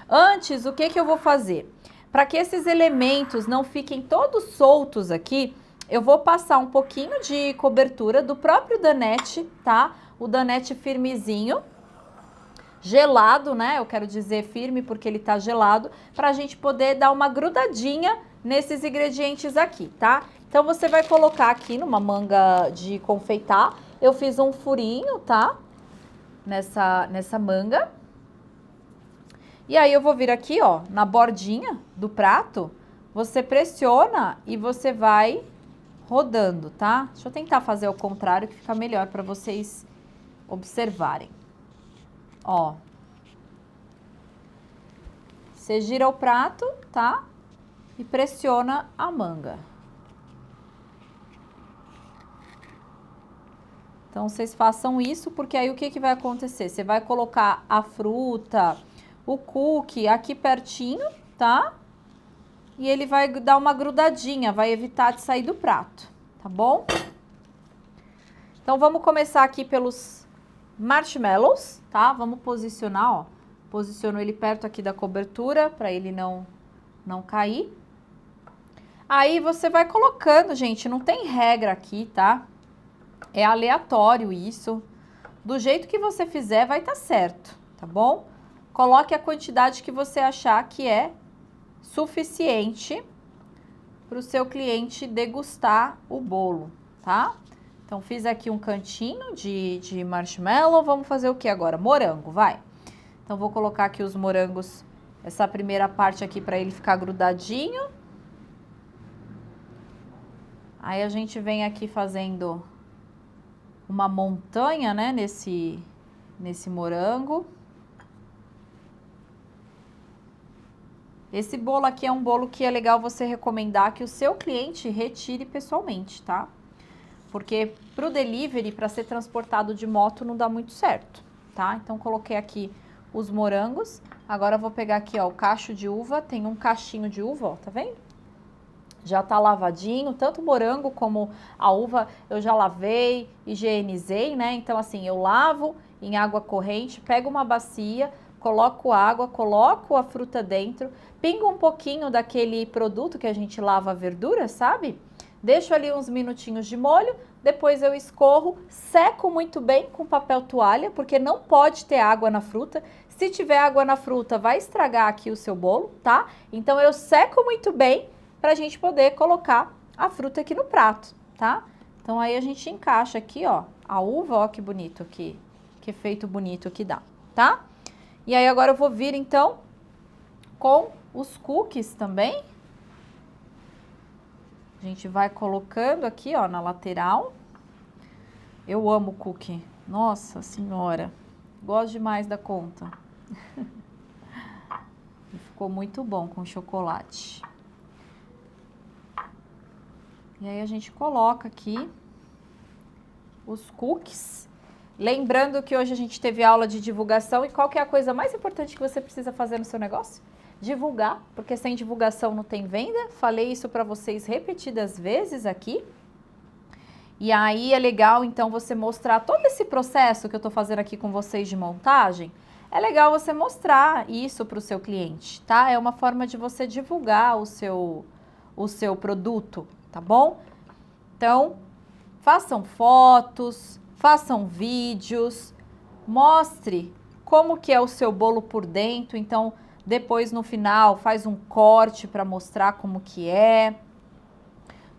Antes, o que eu vou fazer? Para que esses elementos não fiquem todos soltos aqui, eu vou passar um pouquinho de cobertura do próprio danete, tá? O danete firmezinho, gelado, né? Eu quero dizer firme porque ele tá gelado, para a gente poder dar uma grudadinha nesses ingredientes aqui, tá? Então, você vai colocar aqui numa manga de confeitar. Eu fiz um furinho, tá? Nessa manga. E aí eu vou vir aqui, ó, na bordinha do prato, você pressiona e você vai rodando, tá? Deixa eu tentar fazer ao contrário que fica melhor para vocês observarem. Ó. Você gira o prato, tá? E pressiona a manga. Então, vocês façam isso, porque aí o que vai acontecer? Você vai colocar a fruta, o cookie aqui pertinho, tá? E ele vai dar uma grudadinha, vai evitar de sair do prato, tá bom? Então, vamos começar aqui pelos marshmallows, tá? Vamos posicionar, ó. Posiciono ele perto aqui da cobertura, para ele não cair. Aí, você vai colocando, gente, não tem regra aqui, tá? É aleatório isso. Do jeito que você fizer, vai estar certo, tá bom? Coloque a quantidade que você achar que é suficiente para o seu cliente degustar o bolo, tá? Então, fiz aqui um cantinho de marshmallow. Vamos fazer o que agora? Morango, vai. Então, vou colocar aqui os morangos, essa primeira parte aqui para ele ficar grudadinho. Aí, a gente vem aqui fazendo uma montanha, né, nesse morango. Esse bolo aqui é um bolo que é legal você recomendar que o seu cliente retire pessoalmente, tá? Porque pro delivery, para ser transportado de moto, não dá muito certo, tá? Então, coloquei aqui os morangos. Agora, eu vou pegar aqui, ó, o cacho de uva. Tem um cachinho de uva, ó, tá vendo? Já tá lavadinho, tanto o morango como a uva eu já lavei, higienizei, né? Então, assim, eu lavo em água corrente, pego uma bacia, coloco água, coloco a fruta dentro, pingo um pouquinho daquele produto que a gente lava a verdura, sabe? Deixo ali uns minutinhos de molho, depois eu escorro, seco muito bem com papel toalha, porque não pode ter água na fruta. Se tiver água na fruta, vai estragar aqui o seu bolo, tá? Então, eu seco muito bem para a gente poder colocar a fruta aqui no prato, tá? Então, aí a gente encaixa aqui, ó, a uva, ó, que bonito aqui, que efeito bonito que dá, tá? E aí, agora eu vou vir, então, com os cookies também. A gente vai colocando aqui, ó, na lateral. Eu amo cookie. Nossa Senhora, gosto demais da conta. E ficou muito bom com chocolate. E aí, a gente coloca aqui os cookies. Lembrando que hoje a gente teve aula de divulgação e qual que é a coisa mais importante que você precisa fazer no seu negócio? Divulgar, porque sem divulgação não tem venda. Falei isso para vocês repetidas vezes aqui. E aí é legal, então, você mostrar todo esse processo que eu tô fazendo aqui com vocês de montagem. É legal você mostrar isso para o seu cliente, tá? É uma forma de você divulgar o seu produto, tá bom? Então, façam fotos, façam vídeos, mostre como que é o seu bolo por dentro. Então, depois no final faz um corte para mostrar como que é.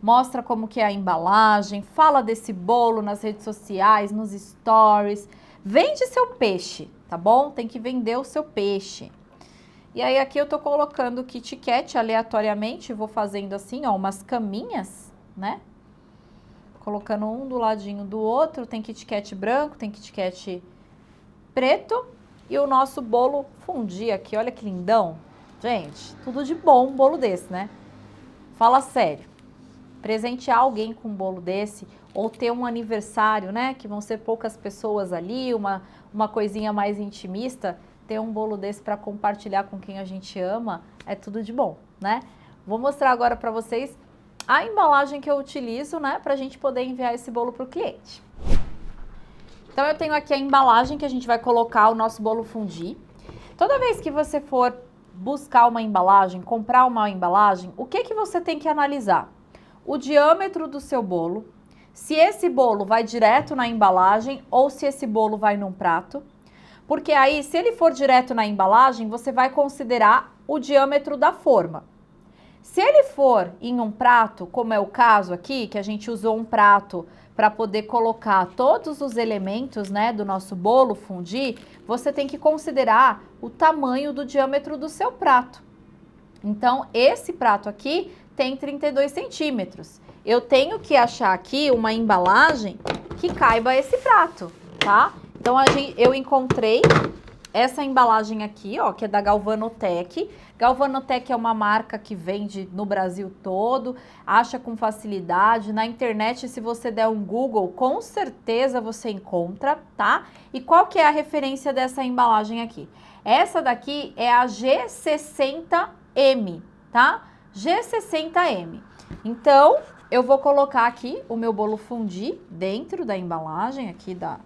Mostra como que é a embalagem, fala desse bolo nas redes sociais, nos stories. Vende seu peixe, tá bom? Tem que vender o seu peixe. E aí aqui eu tô colocando o Kit Kat aleatoriamente, vou fazendo assim, ó, umas caminhas, né? Colocando um do ladinho do outro, tem Kit Kat branco, tem Kit Kat preto e o nosso bolo fondue aqui, olha que lindão. Gente, tudo de bom um bolo desse, né? Fala sério, presentear alguém com um bolo desse ou ter um aniversário, né, que vão ser poucas pessoas ali, uma coisinha mais intimista, ter um bolo desse para compartilhar com quem a gente ama, é tudo de bom, né? Vou mostrar agora para vocês a embalagem que eu utilizo, né, para a gente poder enviar esse bolo para o cliente. Então, eu tenho aqui a embalagem que a gente vai colocar o nosso bolo fondue. Toda vez que você for buscar uma embalagem, comprar uma embalagem, o que você tem que analisar? O diâmetro do seu bolo, se esse bolo vai direto na embalagem ou se esse bolo vai num prato. Porque aí, se ele for direto na embalagem, você vai considerar o diâmetro da forma. Se ele for em um prato, como é o caso aqui, que a gente usou um prato para poder colocar todos os elementos, né, do nosso bolo fondue, você tem que considerar o tamanho do diâmetro do seu prato. Então, esse prato aqui tem 32 centímetros. Eu tenho que achar aqui uma embalagem que caiba esse prato, tá? Então, eu encontrei essa embalagem aqui, ó, que é da Galvanotech. Galvanotech é uma marca que vende no Brasil todo, acha com facilidade. Na internet, se você der um Google, com certeza você encontra, tá? E qual que é a referência dessa embalagem aqui? Essa daqui é a G60M, tá? G60M. Então, Eu vou colocar aqui o meu bolo fondue dentro da embalagem aqui da...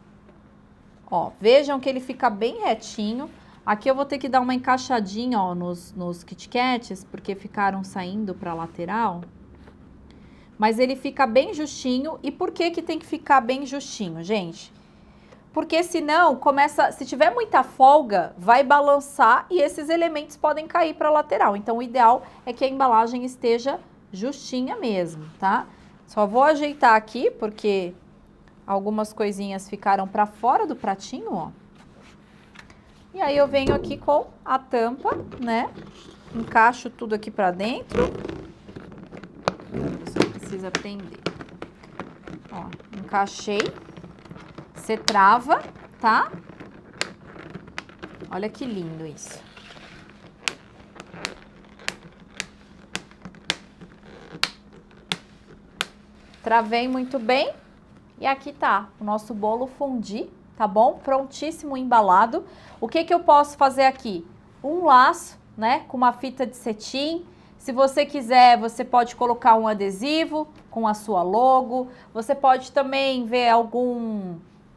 Ó, vejam que ele fica bem retinho. Aqui eu vou ter que dar uma encaixadinha, ó, nos Kit Kats, porque ficaram saindo para a lateral. Mas ele fica bem justinho. E por que que tem que ficar bem justinho, gente? Porque senão começa, se tiver muita folga, vai balançar e esses elementos podem cair para a lateral. Então o ideal é que a embalagem esteja justinha mesmo, tá? Só vou ajeitar aqui porque algumas coisinhas ficaram para fora do pratinho, ó. E aí eu venho aqui com a tampa, né? Encaixo tudo aqui para dentro. Só precisa prender. Ó, encaixei. Você trava, tá? Olha que lindo isso. Travei muito bem. E aqui tá o nosso bolo fondue, tá bom? Prontíssimo, embalado. O que que eu posso fazer aqui? Um laço, né? Com uma fita de cetim. Se você quiser, você pode colocar um adesivo com a sua logo. Você pode também ver algum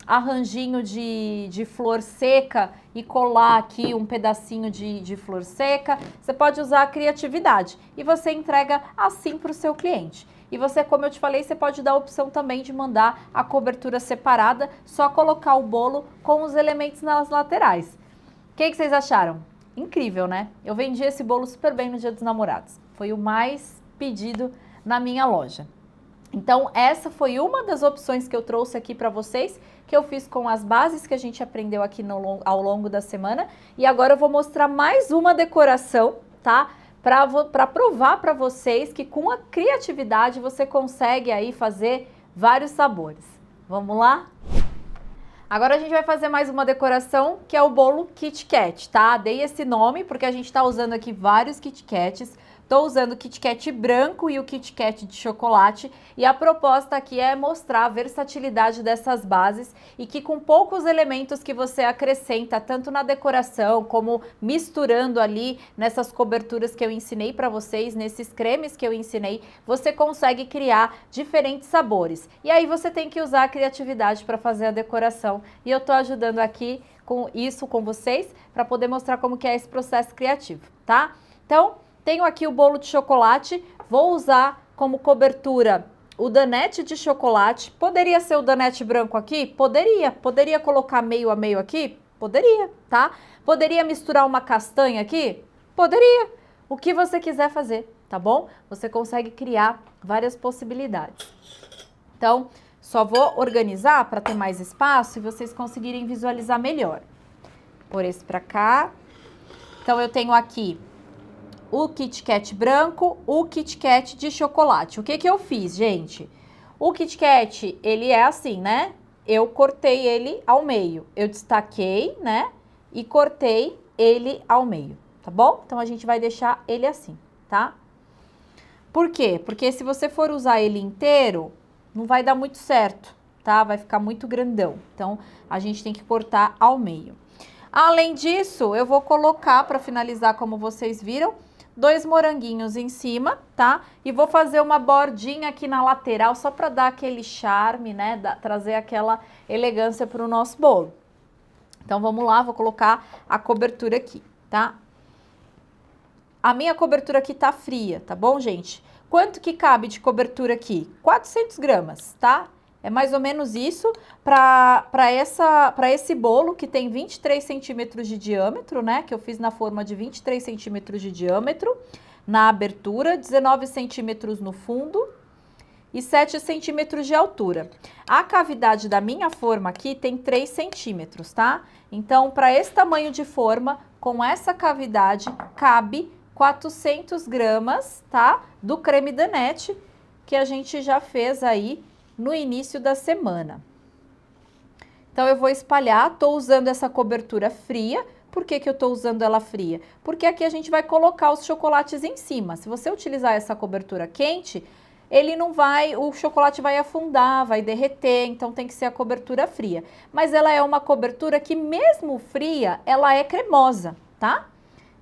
arranjinho de flor seca e colar aqui um pedacinho de flor seca. Você pode usar a criatividade e você entrega assim para o seu cliente. E você, como eu te falei, você pode dar a opção também de mandar a cobertura separada, só colocar o bolo com os elementos nas laterais. O que vocês acharam? Incrível, né? Eu vendi esse bolo super bem no Dia dos Namorados. Foi o mais pedido na minha loja. Então, essa foi uma das opções que eu trouxe aqui para vocês, que eu fiz com as bases que a gente aprendeu aqui ao longo da semana. E agora eu vou mostrar mais uma decoração, tá? Para provar para vocês que com a criatividade você consegue aí fazer vários sabores. Vamos lá? Agora a gente vai fazer mais uma decoração, que é o bolo Kit Kat, tá? Dei esse nome porque a gente tá usando aqui vários Kit Kats. Tô usando o Kit Kat branco e o Kit Kat de chocolate e a proposta aqui é mostrar a versatilidade dessas bases e que com poucos elementos que você acrescenta, tanto na decoração como misturando ali nessas coberturas que eu ensinei para vocês, nesses cremes que eu ensinei, você consegue criar diferentes sabores. E aí você tem que usar a criatividade para fazer a decoração e eu tô ajudando aqui com isso com vocês para poder mostrar como que é esse processo criativo, tá? Então, tenho aqui o bolo de chocolate, vou usar como cobertura o danete de chocolate. Poderia ser o danete branco aqui? Poderia. Poderia colocar meio a meio aqui? Poderia, tá? Poderia misturar uma castanha aqui? Poderia. O que você quiser fazer, tá bom? Você consegue criar várias possibilidades. Então, só vou organizar para ter mais espaço e vocês conseguirem visualizar melhor. Por esse para cá. Então, eu tenho aqui o Kit Kat branco, o Kit Kat de chocolate. O que que eu fiz, gente? O Kit Kat, ele é assim, né? Eu cortei ele ao meio. Eu destaquei, né? E cortei ele ao meio, tá bom? Então, a gente vai deixar ele assim, tá? Por quê? Porque se você for usar ele inteiro, não vai dar muito certo, tá? Vai ficar muito grandão. Então, a gente tem que cortar ao meio. Além disso, eu vou colocar, para finalizar, como vocês viram, 2 moranguinhos em cima, tá? E vou fazer uma bordinha aqui na lateral, só para dar aquele charme, né? Trazer aquela elegância para o nosso bolo. Então, vamos lá, vou colocar a cobertura aqui, tá? A minha cobertura aqui tá fria, tá bom, gente? Quanto que cabe de cobertura aqui? 400 gramas, tá? É mais ou menos isso para esse bolo que tem 23 centímetros de diâmetro, né? Que eu fiz na forma de 23 centímetros de diâmetro na abertura, 19 centímetros no fundo e 7 centímetros de altura. A cavidade da minha forma aqui tem 3 centímetros, tá? Então, para esse tamanho de forma, com essa cavidade, cabe 400 gramas, tá? Do creme Danette que a gente já fez aí no início da semana. Então, eu vou espalhar, tô usando essa cobertura fria. Por que que eu tô usando ela fria? Porque aqui a gente vai colocar os chocolates em cima. Se você utilizar essa cobertura quente, ele não vai, o chocolate vai afundar, vai derreter, então tem que ser a cobertura fria. Mas ela é uma cobertura que mesmo fria, ela é cremosa, tá?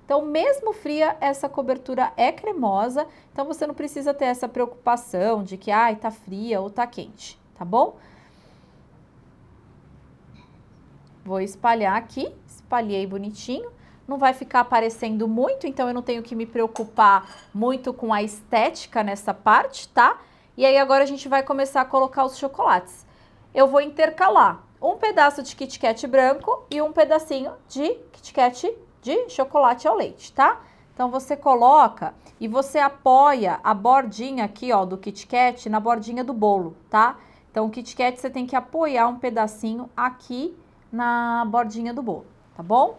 Então, mesmo fria, essa cobertura é cremosa, então você não precisa ter essa preocupação de que, ai, tá fria ou tá quente, tá bom? Vou espalhar aqui, espalhei bonitinho. Não vai ficar aparecendo muito, então eu não tenho que me preocupar muito com a estética nessa parte, tá? E aí agora a gente vai começar a colocar os chocolates. Eu vou intercalar um pedaço de Kit Kat branco e um pedacinho de Kit Kat de chocolate ao leite, tá? Então você coloca e você apoia a bordinha aqui, ó, do Kit Kat na bordinha do bolo, tá? Então o Kit Kat você tem que apoiar um pedacinho aqui na bordinha do bolo, tá bom?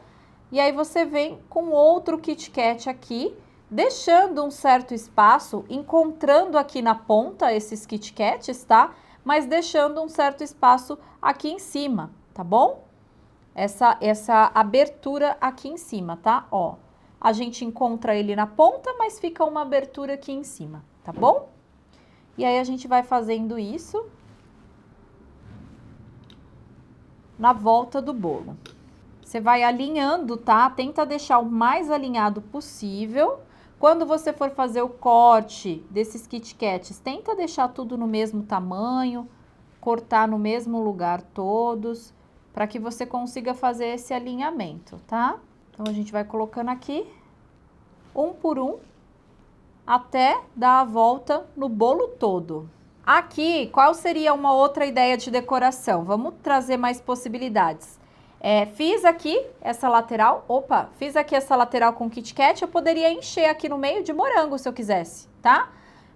E aí você vem com outro Kit Kat aqui, deixando um certo espaço, encontrando aqui na ponta esses Kit Kats, tá? Mas deixando um certo espaço aqui em cima, tá bom? Essa abertura aqui em cima, tá? Ó, a gente encontra ele na ponta, mas fica uma abertura aqui em cima, tá bom? E aí a gente vai fazendo isso na volta do bolo. Você vai alinhando, tá? Tenta deixar o mais alinhado possível. Quando você for fazer o corte desses Kit Kats, tenta deixar tudo no mesmo tamanho, cortar no mesmo lugar todos, para que você consiga fazer esse alinhamento, tá? Então, a gente vai colocando aqui, um por um, até dar a volta no bolo todo. Aqui, qual seria uma outra ideia de decoração? Vamos trazer mais possibilidades. Fiz aqui essa lateral, fiz aqui essa lateral com Kit Kat, eu poderia encher aqui no meio de morango se eu quisesse, tá?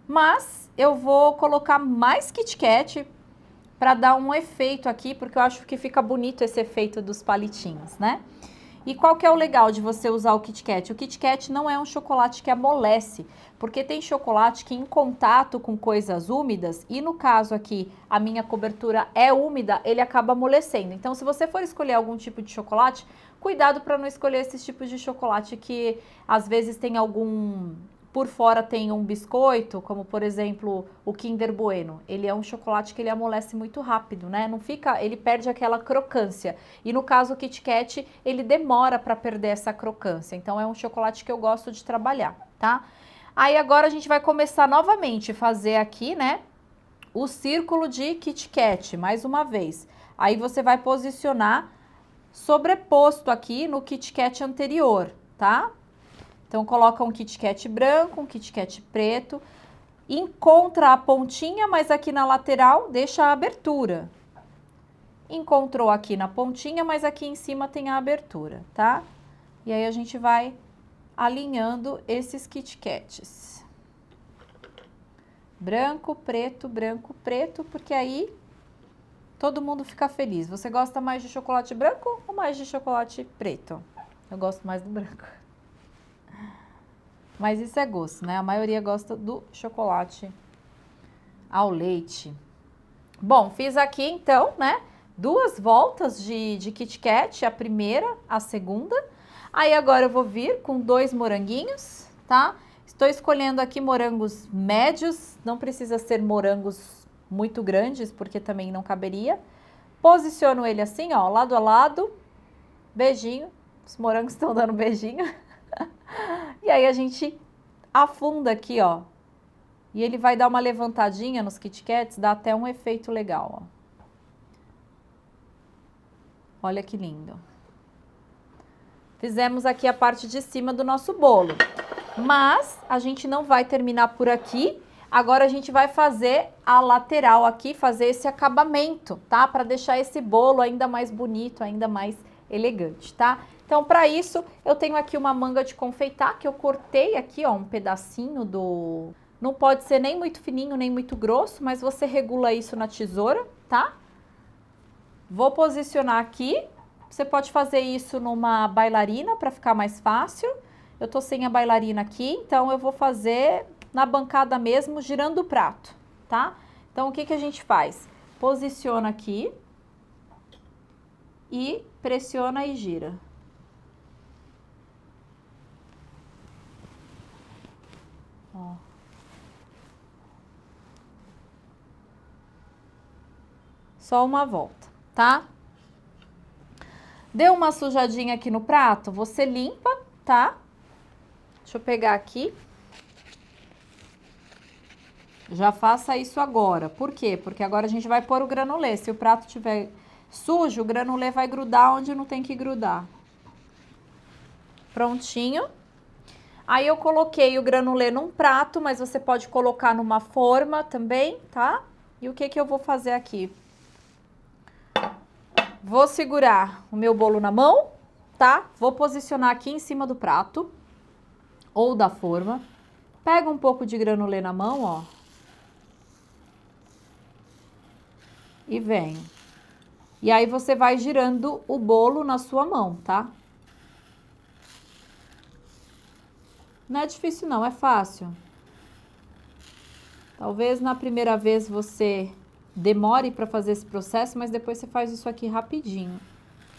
Mas eu vou colocar mais Kit Kat para dar um efeito aqui, porque eu acho que fica bonito esse efeito dos palitinhos, né? E qual que é o legal de você usar o Kit Kat? O Kit Kat não é um chocolate que amolece, porque tem chocolate que em contato com coisas úmidas, e no caso aqui a minha cobertura é úmida, ele acaba amolecendo. Então se você for escolher algum tipo de chocolate, cuidado para não escolher esses tipos de chocolate que às vezes tem algum... Por fora tem um biscoito, como por exemplo o Kinder Bueno. Ele é um chocolate que ele amolece muito rápido, né? Não fica, ele perde aquela crocância. E no caso o Kit Kat, ele demora para perder essa crocância. Então é um chocolate que eu gosto de trabalhar, tá? Aí agora a gente vai começar novamente a fazer aqui, né? O círculo de Kit Kat, mais uma vez. Aí você vai posicionar sobreposto aqui no Kit Kat anterior, tá? Então, coloca um Kit Kat branco, um Kit Kat preto, encontra a pontinha, mas aqui na lateral deixa a abertura. Encontrou aqui na pontinha, mas aqui em cima tem a abertura, tá? E aí a gente vai alinhando esses Kit Kats. Branco, preto, porque aí todo mundo fica feliz. Você gosta mais de chocolate branco ou mais de chocolate preto? Eu gosto mais do branco. Mas isso é gosto, né? A maioria gosta do chocolate ao leite. Bom, fiz aqui então, né? 2 voltas de Kit Kat, a primeira, a segunda. Aí agora eu vou vir com 2 moranguinhos, tá? Estou escolhendo aqui morangos médios, não precisa ser morangos muito grandes, porque também não caberia. Posiciono ele assim, ó, lado a lado. Beijinho. Os morangos estão dando beijinho. E aí a gente afunda aqui, ó. E ele vai dar uma levantadinha nos Kit Kats, dá até um efeito legal, ó. Olha que lindo. Fizemos aqui a parte de cima do nosso bolo. Mas a gente não vai terminar por aqui. Agora a gente vai fazer a lateral aqui, fazer esse acabamento, tá? Para deixar esse bolo ainda mais bonito, ainda mais elegante, tá? Então, para isso, eu tenho aqui uma manga de confeitar, que eu cortei aqui, ó, um pedacinho do... Não pode ser nem muito fininho, nem muito grosso, mas você regula isso na tesoura, tá? Vou posicionar aqui. Você pode fazer isso numa bailarina para ficar mais fácil. Eu tô sem a bailarina aqui, então eu vou fazer na bancada mesmo, girando o prato, tá? Então, o que que a gente faz? Posiciona aqui e pressiona e gira. Ó. Só uma volta, tá? Deu uma sujadinha aqui no prato, você limpa, tá? Deixa eu pegar aqui. Já faça isso agora. Por quê? Porque agora a gente vai pôr o granulê. Se o prato estiver sujo, o granulê vai grudar onde não tem que grudar. Prontinho. Aí eu coloquei o granulê num prato, mas você pode colocar numa forma também, tá? E o que que eu vou fazer aqui? Vou segurar o meu bolo na mão, tá? Vou posicionar aqui em cima do prato ou da forma. Pega um pouco de granulê na mão, ó. E venho. E aí você vai girando o bolo na sua mão, tá? Não é difícil não, é fácil. Talvez na primeira vez você demore para fazer esse processo, mas depois você faz isso aqui rapidinho.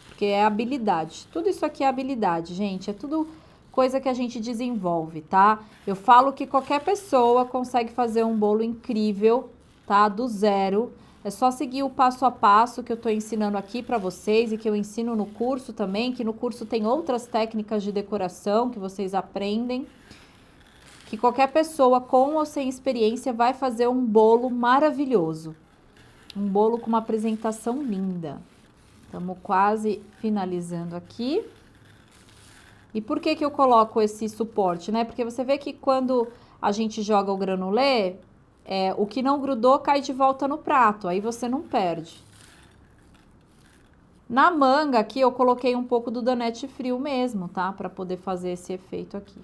Porque é habilidade. Tudo isso aqui é habilidade, gente. É tudo coisa que a gente desenvolve, tá? Eu falo que qualquer pessoa consegue fazer um bolo incrível, tá? Do zero. É só seguir o passo a passo que eu tô ensinando aqui para vocês e que eu ensino no curso também, que no curso tem outras técnicas de decoração que vocês aprendem. Que qualquer pessoa com ou sem experiência vai fazer um bolo maravilhoso. Um bolo com uma apresentação linda. Estamos quase finalizando aqui. E por que que eu coloco esse suporte, né? Porque você vê que quando a gente joga o granulê, o que não grudou cai de volta no prato, aí você não perde. Na manga aqui eu coloquei um pouco do danete frio mesmo, tá? Para poder fazer esse efeito aqui.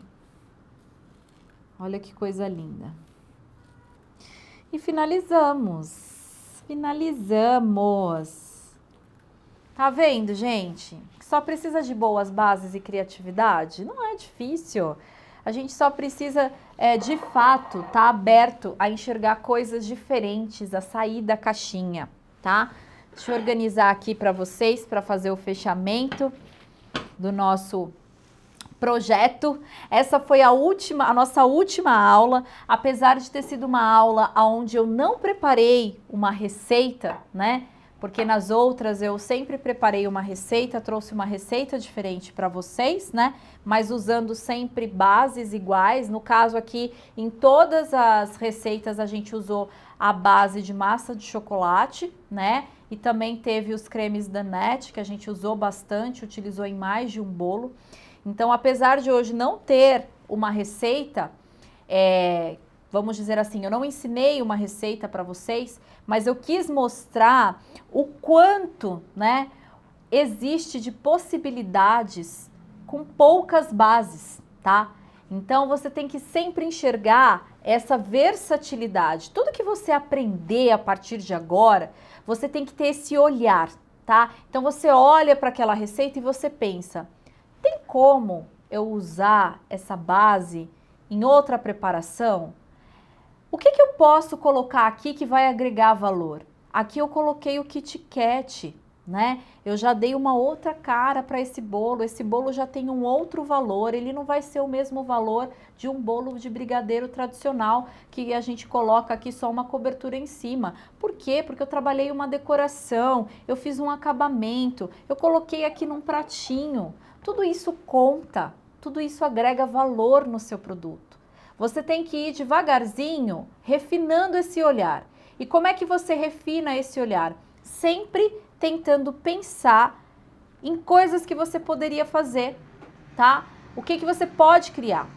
Olha que coisa linda. E finalizamos. Finalizamos. Tá vendo, gente? Só precisa de boas bases e criatividade? Não é difícil. A gente só precisa, de fato, tá aberto a enxergar coisas diferentes, a sair da caixinha, tá? Deixa eu organizar aqui para vocês, para fazer o fechamento do nosso projeto. Essa foi a nossa última aula, apesar de ter sido uma aula onde eu não preparei uma receita, né? Porque nas outras eu sempre preparei uma receita, trouxe uma receita diferente para vocês, né? Mas usando sempre bases iguais. No caso aqui, em todas as receitas a gente usou a base de massa de chocolate, né? E também teve os cremes Danette, que a gente usou bastante, utilizou em mais de um bolo. Então, apesar de hoje não ter uma receita, vamos dizer assim, eu não ensinei uma receita para vocês, mas eu quis mostrar o quanto, né, existe de possibilidades com poucas bases, tá? Então, você tem que sempre enxergar essa versatilidade. Tudo que você aprender a partir de agora, você tem que ter esse olhar, tá? Então, você olha para aquela receita e você pensa: tem como eu usar essa base em outra preparação? O que que eu posso colocar aqui que vai agregar valor? Aqui eu coloquei o Kit Kat, né? Eu já dei uma outra cara para esse bolo já tem um outro valor, ele não vai ser o mesmo valor de um bolo de brigadeiro tradicional, que a gente coloca aqui só uma cobertura em cima. Por quê? Porque eu trabalhei uma decoração, eu fiz um acabamento, eu coloquei aqui num pratinho. Tudo isso conta, tudo isso agrega valor no seu produto. Você tem que ir devagarzinho, refinando esse olhar. E como é que você refina esse olhar? Sempre tentando pensar em coisas que você poderia fazer, tá? O que que você pode criar?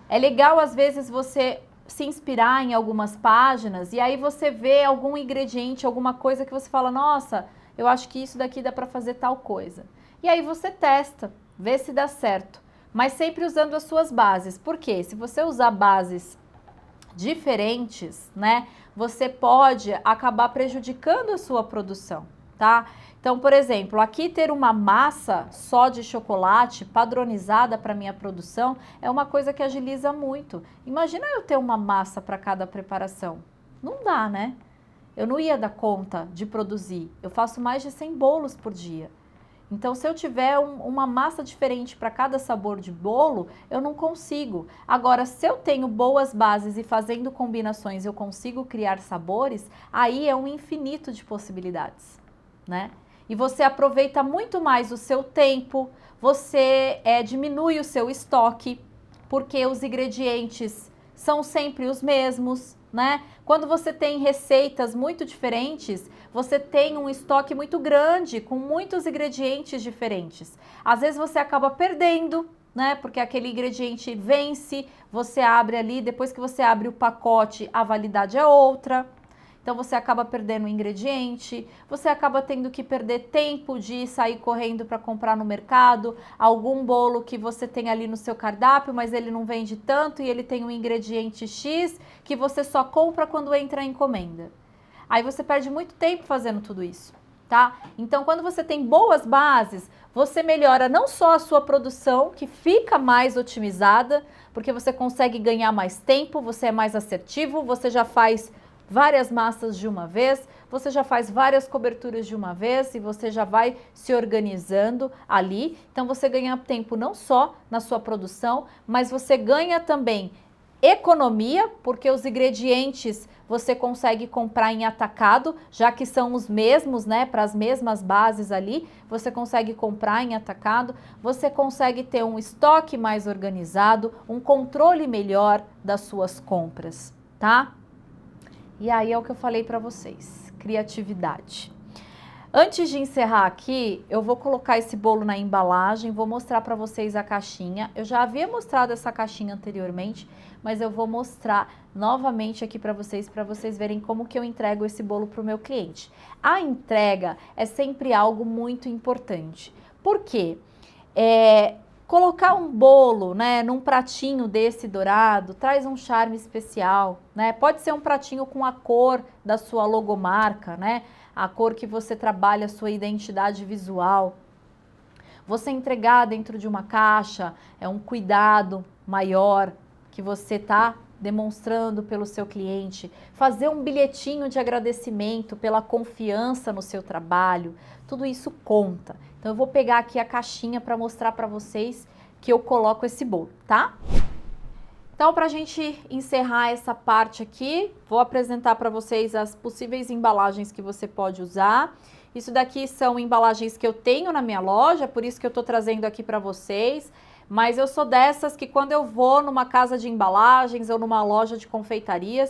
É legal, às vezes, você se inspirar em algumas páginas e aí você vê algum ingrediente, alguma coisa que você fala: nossa, eu acho que isso daqui dá para fazer tal coisa. E aí você testa, vê se dá certo, mas sempre usando as suas bases. Por quê? Se você usar bases diferentes, né, você pode acabar prejudicando a sua produção, tá? Então, por exemplo, aqui ter uma massa só de chocolate padronizada para minha produção é uma coisa que agiliza muito. Imagina eu ter uma massa para cada preparação. Não dá, né? Eu não ia dar conta de produzir. Eu faço mais de 100 bolos por dia. Então, se eu tiver uma massa diferente para cada sabor de bolo, eu não consigo. Agora, se eu tenho boas bases e fazendo combinações eu consigo criar sabores, aí é um infinito de possibilidades, né? e você aproveita muito mais o seu tempo, você diminui o seu estoque, porque os ingredientes são sempre os mesmos, né? Quando você tem receitas muito diferentes, você tem um estoque muito grande, com muitos ingredientes diferentes. Às vezes você acaba perdendo, né? Porque aquele ingrediente vence, você abre ali, depois que você abre o pacote, a validade é outra. Então você acaba perdendo o ingrediente, você acaba tendo que perder tempo de sair correndo para comprar no mercado, algum bolo que você tem ali no seu cardápio, mas ele não vende tanto e ele tem um ingrediente X que você só compra quando entra a encomenda. Aí você perde muito tempo fazendo tudo isso, tá? Então quando você tem boas bases, você melhora não só a sua produção, que fica mais otimizada, porque você consegue ganhar mais tempo, você é mais assertivo, você já faz várias massas de uma vez, você já faz várias coberturas de uma vez e você já vai se organizando ali. Então você ganha tempo não só na sua produção, mas você ganha também economia, porque os ingredientes você consegue comprar em atacado, já que são os mesmos, né, para as mesmas bases ali, você consegue comprar em atacado, você consegue ter um estoque mais organizado, um controle melhor das suas compras, tá? E aí é o que eu falei para vocês, criatividade. Antes de encerrar aqui, eu vou colocar esse bolo na embalagem, vou mostrar para vocês a caixinha. Eu já havia mostrado essa caixinha anteriormente, mas eu vou mostrar novamente aqui para vocês verem como que eu entrego esse bolo para o meu cliente. A entrega é sempre algo muito importante. Por quê? Colocar um bolo, né, num pratinho desse dourado traz um charme especial, né? Pode ser um pratinho com a cor da sua logomarca, né? A cor que você trabalha a sua identidade visual. Você entregar dentro de uma caixa é um cuidado maior que você está demonstrando pelo seu cliente. Fazer um bilhetinho de agradecimento pela confiança no seu trabalho, tudo isso conta. Então eu vou pegar aqui a caixinha para mostrar para vocês que eu coloco esse bolo, tá? Então, para a gente encerrar essa parte aqui, vou apresentar para vocês as possíveis embalagens que você pode usar. Isso daqui são embalagens que eu tenho na minha loja, por isso que eu estou trazendo aqui para vocês. Mas eu sou dessas que quando eu vou numa casa de embalagens ou numa loja de confeitaria,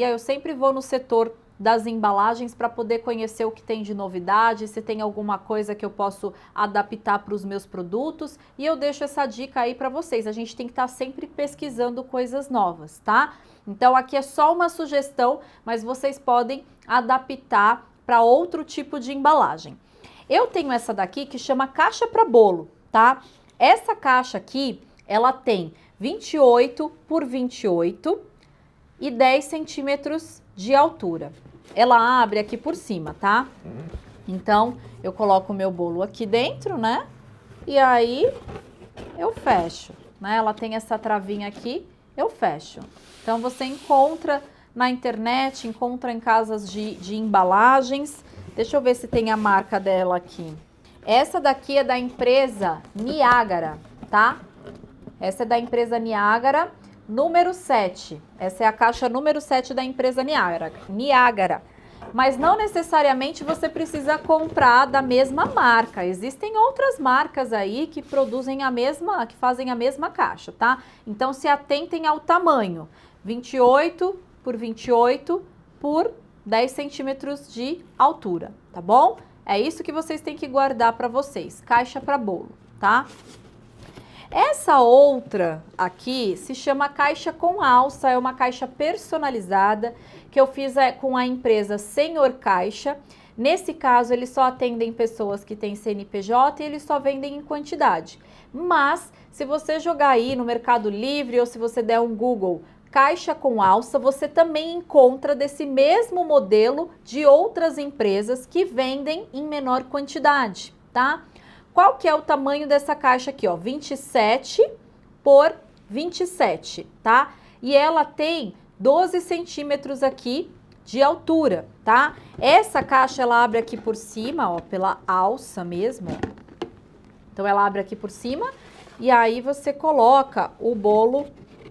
eu sempre vou no setor das embalagens para poder conhecer o que tem de novidade, se tem alguma coisa que eu posso adaptar para os meus produtos, e eu deixo essa dica aí para vocês. A gente tem que estar sempre pesquisando coisas novas, tá? Então aqui é só uma sugestão, mas vocês podem adaptar para outro tipo de embalagem. Eu tenho essa daqui que chama caixa para bolo, tá? Essa caixa aqui, ela tem 28 por 28 e 10 centímetros de altura. Ela abre aqui por cima, tá? Então, eu coloco o meu bolo aqui dentro, né? E aí, eu fecho, né? Ela tem essa travinha aqui, eu fecho. Então, você encontra na internet, encontra em casas de embalagens. Deixa eu ver se tem a marca dela aqui. Essa daqui é da empresa Niágara, tá? Essa é da empresa Niágara. Número 7, essa é a caixa número 7 da empresa Niágara. Mas não necessariamente você precisa comprar da mesma marca. Existem outras marcas aí que produzem a mesma, que fazem a mesma caixa, tá? Então se atentem ao tamanho, 28 por 28 por 10 centímetros de altura, tá bom? É isso que vocês têm que guardar para vocês, caixa para bolo, tá? Essa outra aqui se chama caixa com alça, é uma caixa personalizada que eu fiz com a empresa Senhor Caixa. Nesse caso, eles só atendem pessoas que têm CNPJ e eles só vendem em quantidade. Mas, se você jogar aí no Mercado Livre ou se você der um Google caixa com alça, você também encontra desse mesmo modelo de outras empresas que vendem em menor quantidade, tá? Qual que é o tamanho dessa caixa aqui, ó? 27 por 27, tá? E ela tem 12 centímetros aqui de altura, tá? Essa caixa, ela abre aqui por cima, ó, pela alça mesmo, ó. Então, ela abre aqui por cima e aí você coloca o bolo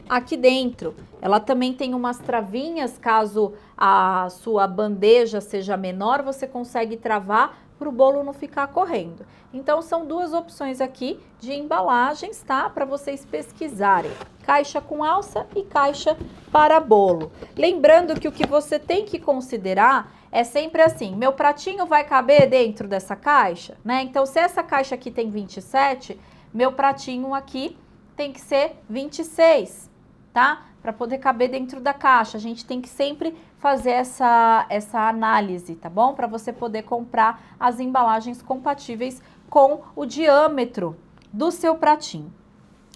aqui dentro. Ela também tem umas travinhas, caso a sua bandeja seja menor, você consegue travar para o bolo não ficar correndo. Então, são duas opções aqui de embalagens, tá? Para vocês pesquisarem. Caixa com alça e caixa para bolo. Lembrando que o que você tem que considerar é sempre assim, meu pratinho vai caber dentro dessa caixa, né? Então, se essa caixa aqui tem 27, meu pratinho aqui tem que ser 26, tá? Para poder caber dentro da caixa. A gente tem que sempre fazer essa análise, tá bom? Para você poder comprar as embalagens compatíveis com o diâmetro do seu pratinho.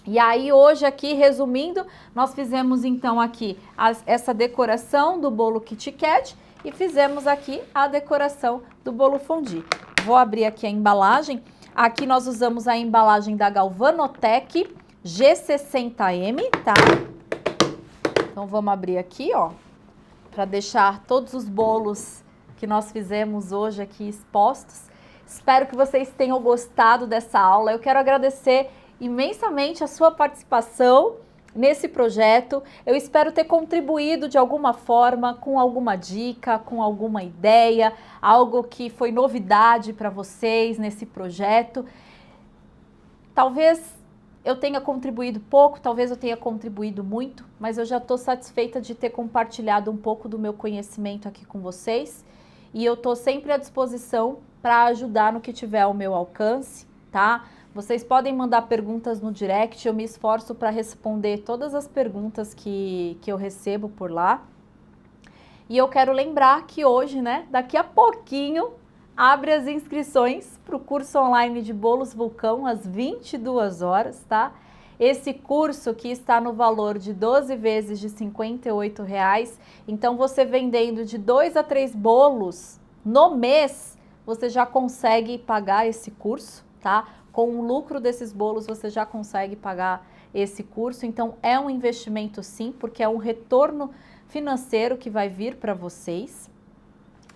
E aí, hoje aqui, resumindo, nós fizemos então aqui essa decoração do bolo Kit Kat e fizemos aqui a decoração do bolo fondue. Vou abrir aqui a embalagem. Aqui nós usamos a embalagem da Galvanotec G60M, tá? Então, vamos abrir aqui, ó, para deixar todos os bolos que nós fizemos hoje aqui expostos. Espero que vocês tenham gostado dessa aula. Eu quero agradecer imensamente a sua participação nesse projeto. Eu espero ter contribuído de alguma forma, com alguma dica, com alguma ideia, algo que foi novidade para vocês nesse projeto. Talvez eu tenha contribuído pouco, talvez eu tenha contribuído muito, mas eu já estou satisfeita de ter compartilhado um pouco do meu conhecimento aqui com vocês. E eu estou sempre à disposição para ajudar no que tiver ao meu alcance, tá? Vocês podem mandar perguntas no direct, eu me esforço para responder todas as perguntas que eu recebo por lá. E eu quero lembrar que hoje, né, daqui a pouquinho, abre as inscrições para o curso online de Bolos Vulcão às 22 horas, tá? Esse curso que está no valor de 12 vezes de R$ 58,00. Então, você vendendo de 2 a 3 bolos no mês, você já consegue pagar esse curso, tá? Com o lucro desses bolos, você já consegue pagar esse curso. Então, é um investimento sim, porque é um retorno financeiro que vai vir para vocês.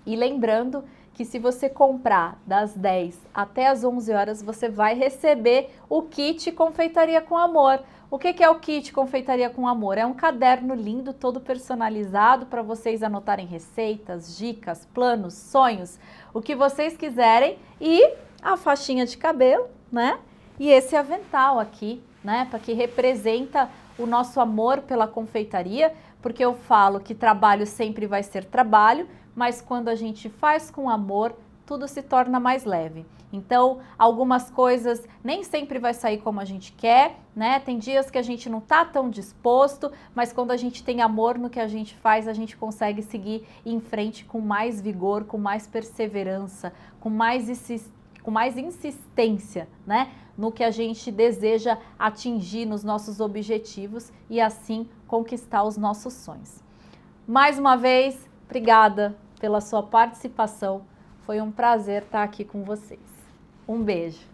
E lembrando que se você comprar das 10 até as 11 horas, você vai receber o kit Confeitaria com Amor. O que é o kit Confeitaria com Amor? É um caderno lindo, todo personalizado, para vocês anotarem receitas, dicas, planos, sonhos, o que vocês quiserem, e a faixinha de cabelo, né? E esse avental aqui, né? Para que representa o nosso amor pela confeitaria, porque eu falo que trabalho sempre vai ser trabalho, mas quando a gente faz com amor, tudo se torna mais leve. Então, algumas coisas nem sempre vai sair como a gente quer, né? Tem dias que a gente não tá tão disposto, mas quando a gente tem amor no que a gente faz, a gente consegue seguir em frente com mais vigor, com mais perseverança, com mais insistência, né? No que a gente deseja atingir nos nossos objetivos e assim conquistar os nossos sonhos. Mais uma vez, obrigada pela sua participação. Foi um prazer estar aqui com vocês. Um beijo.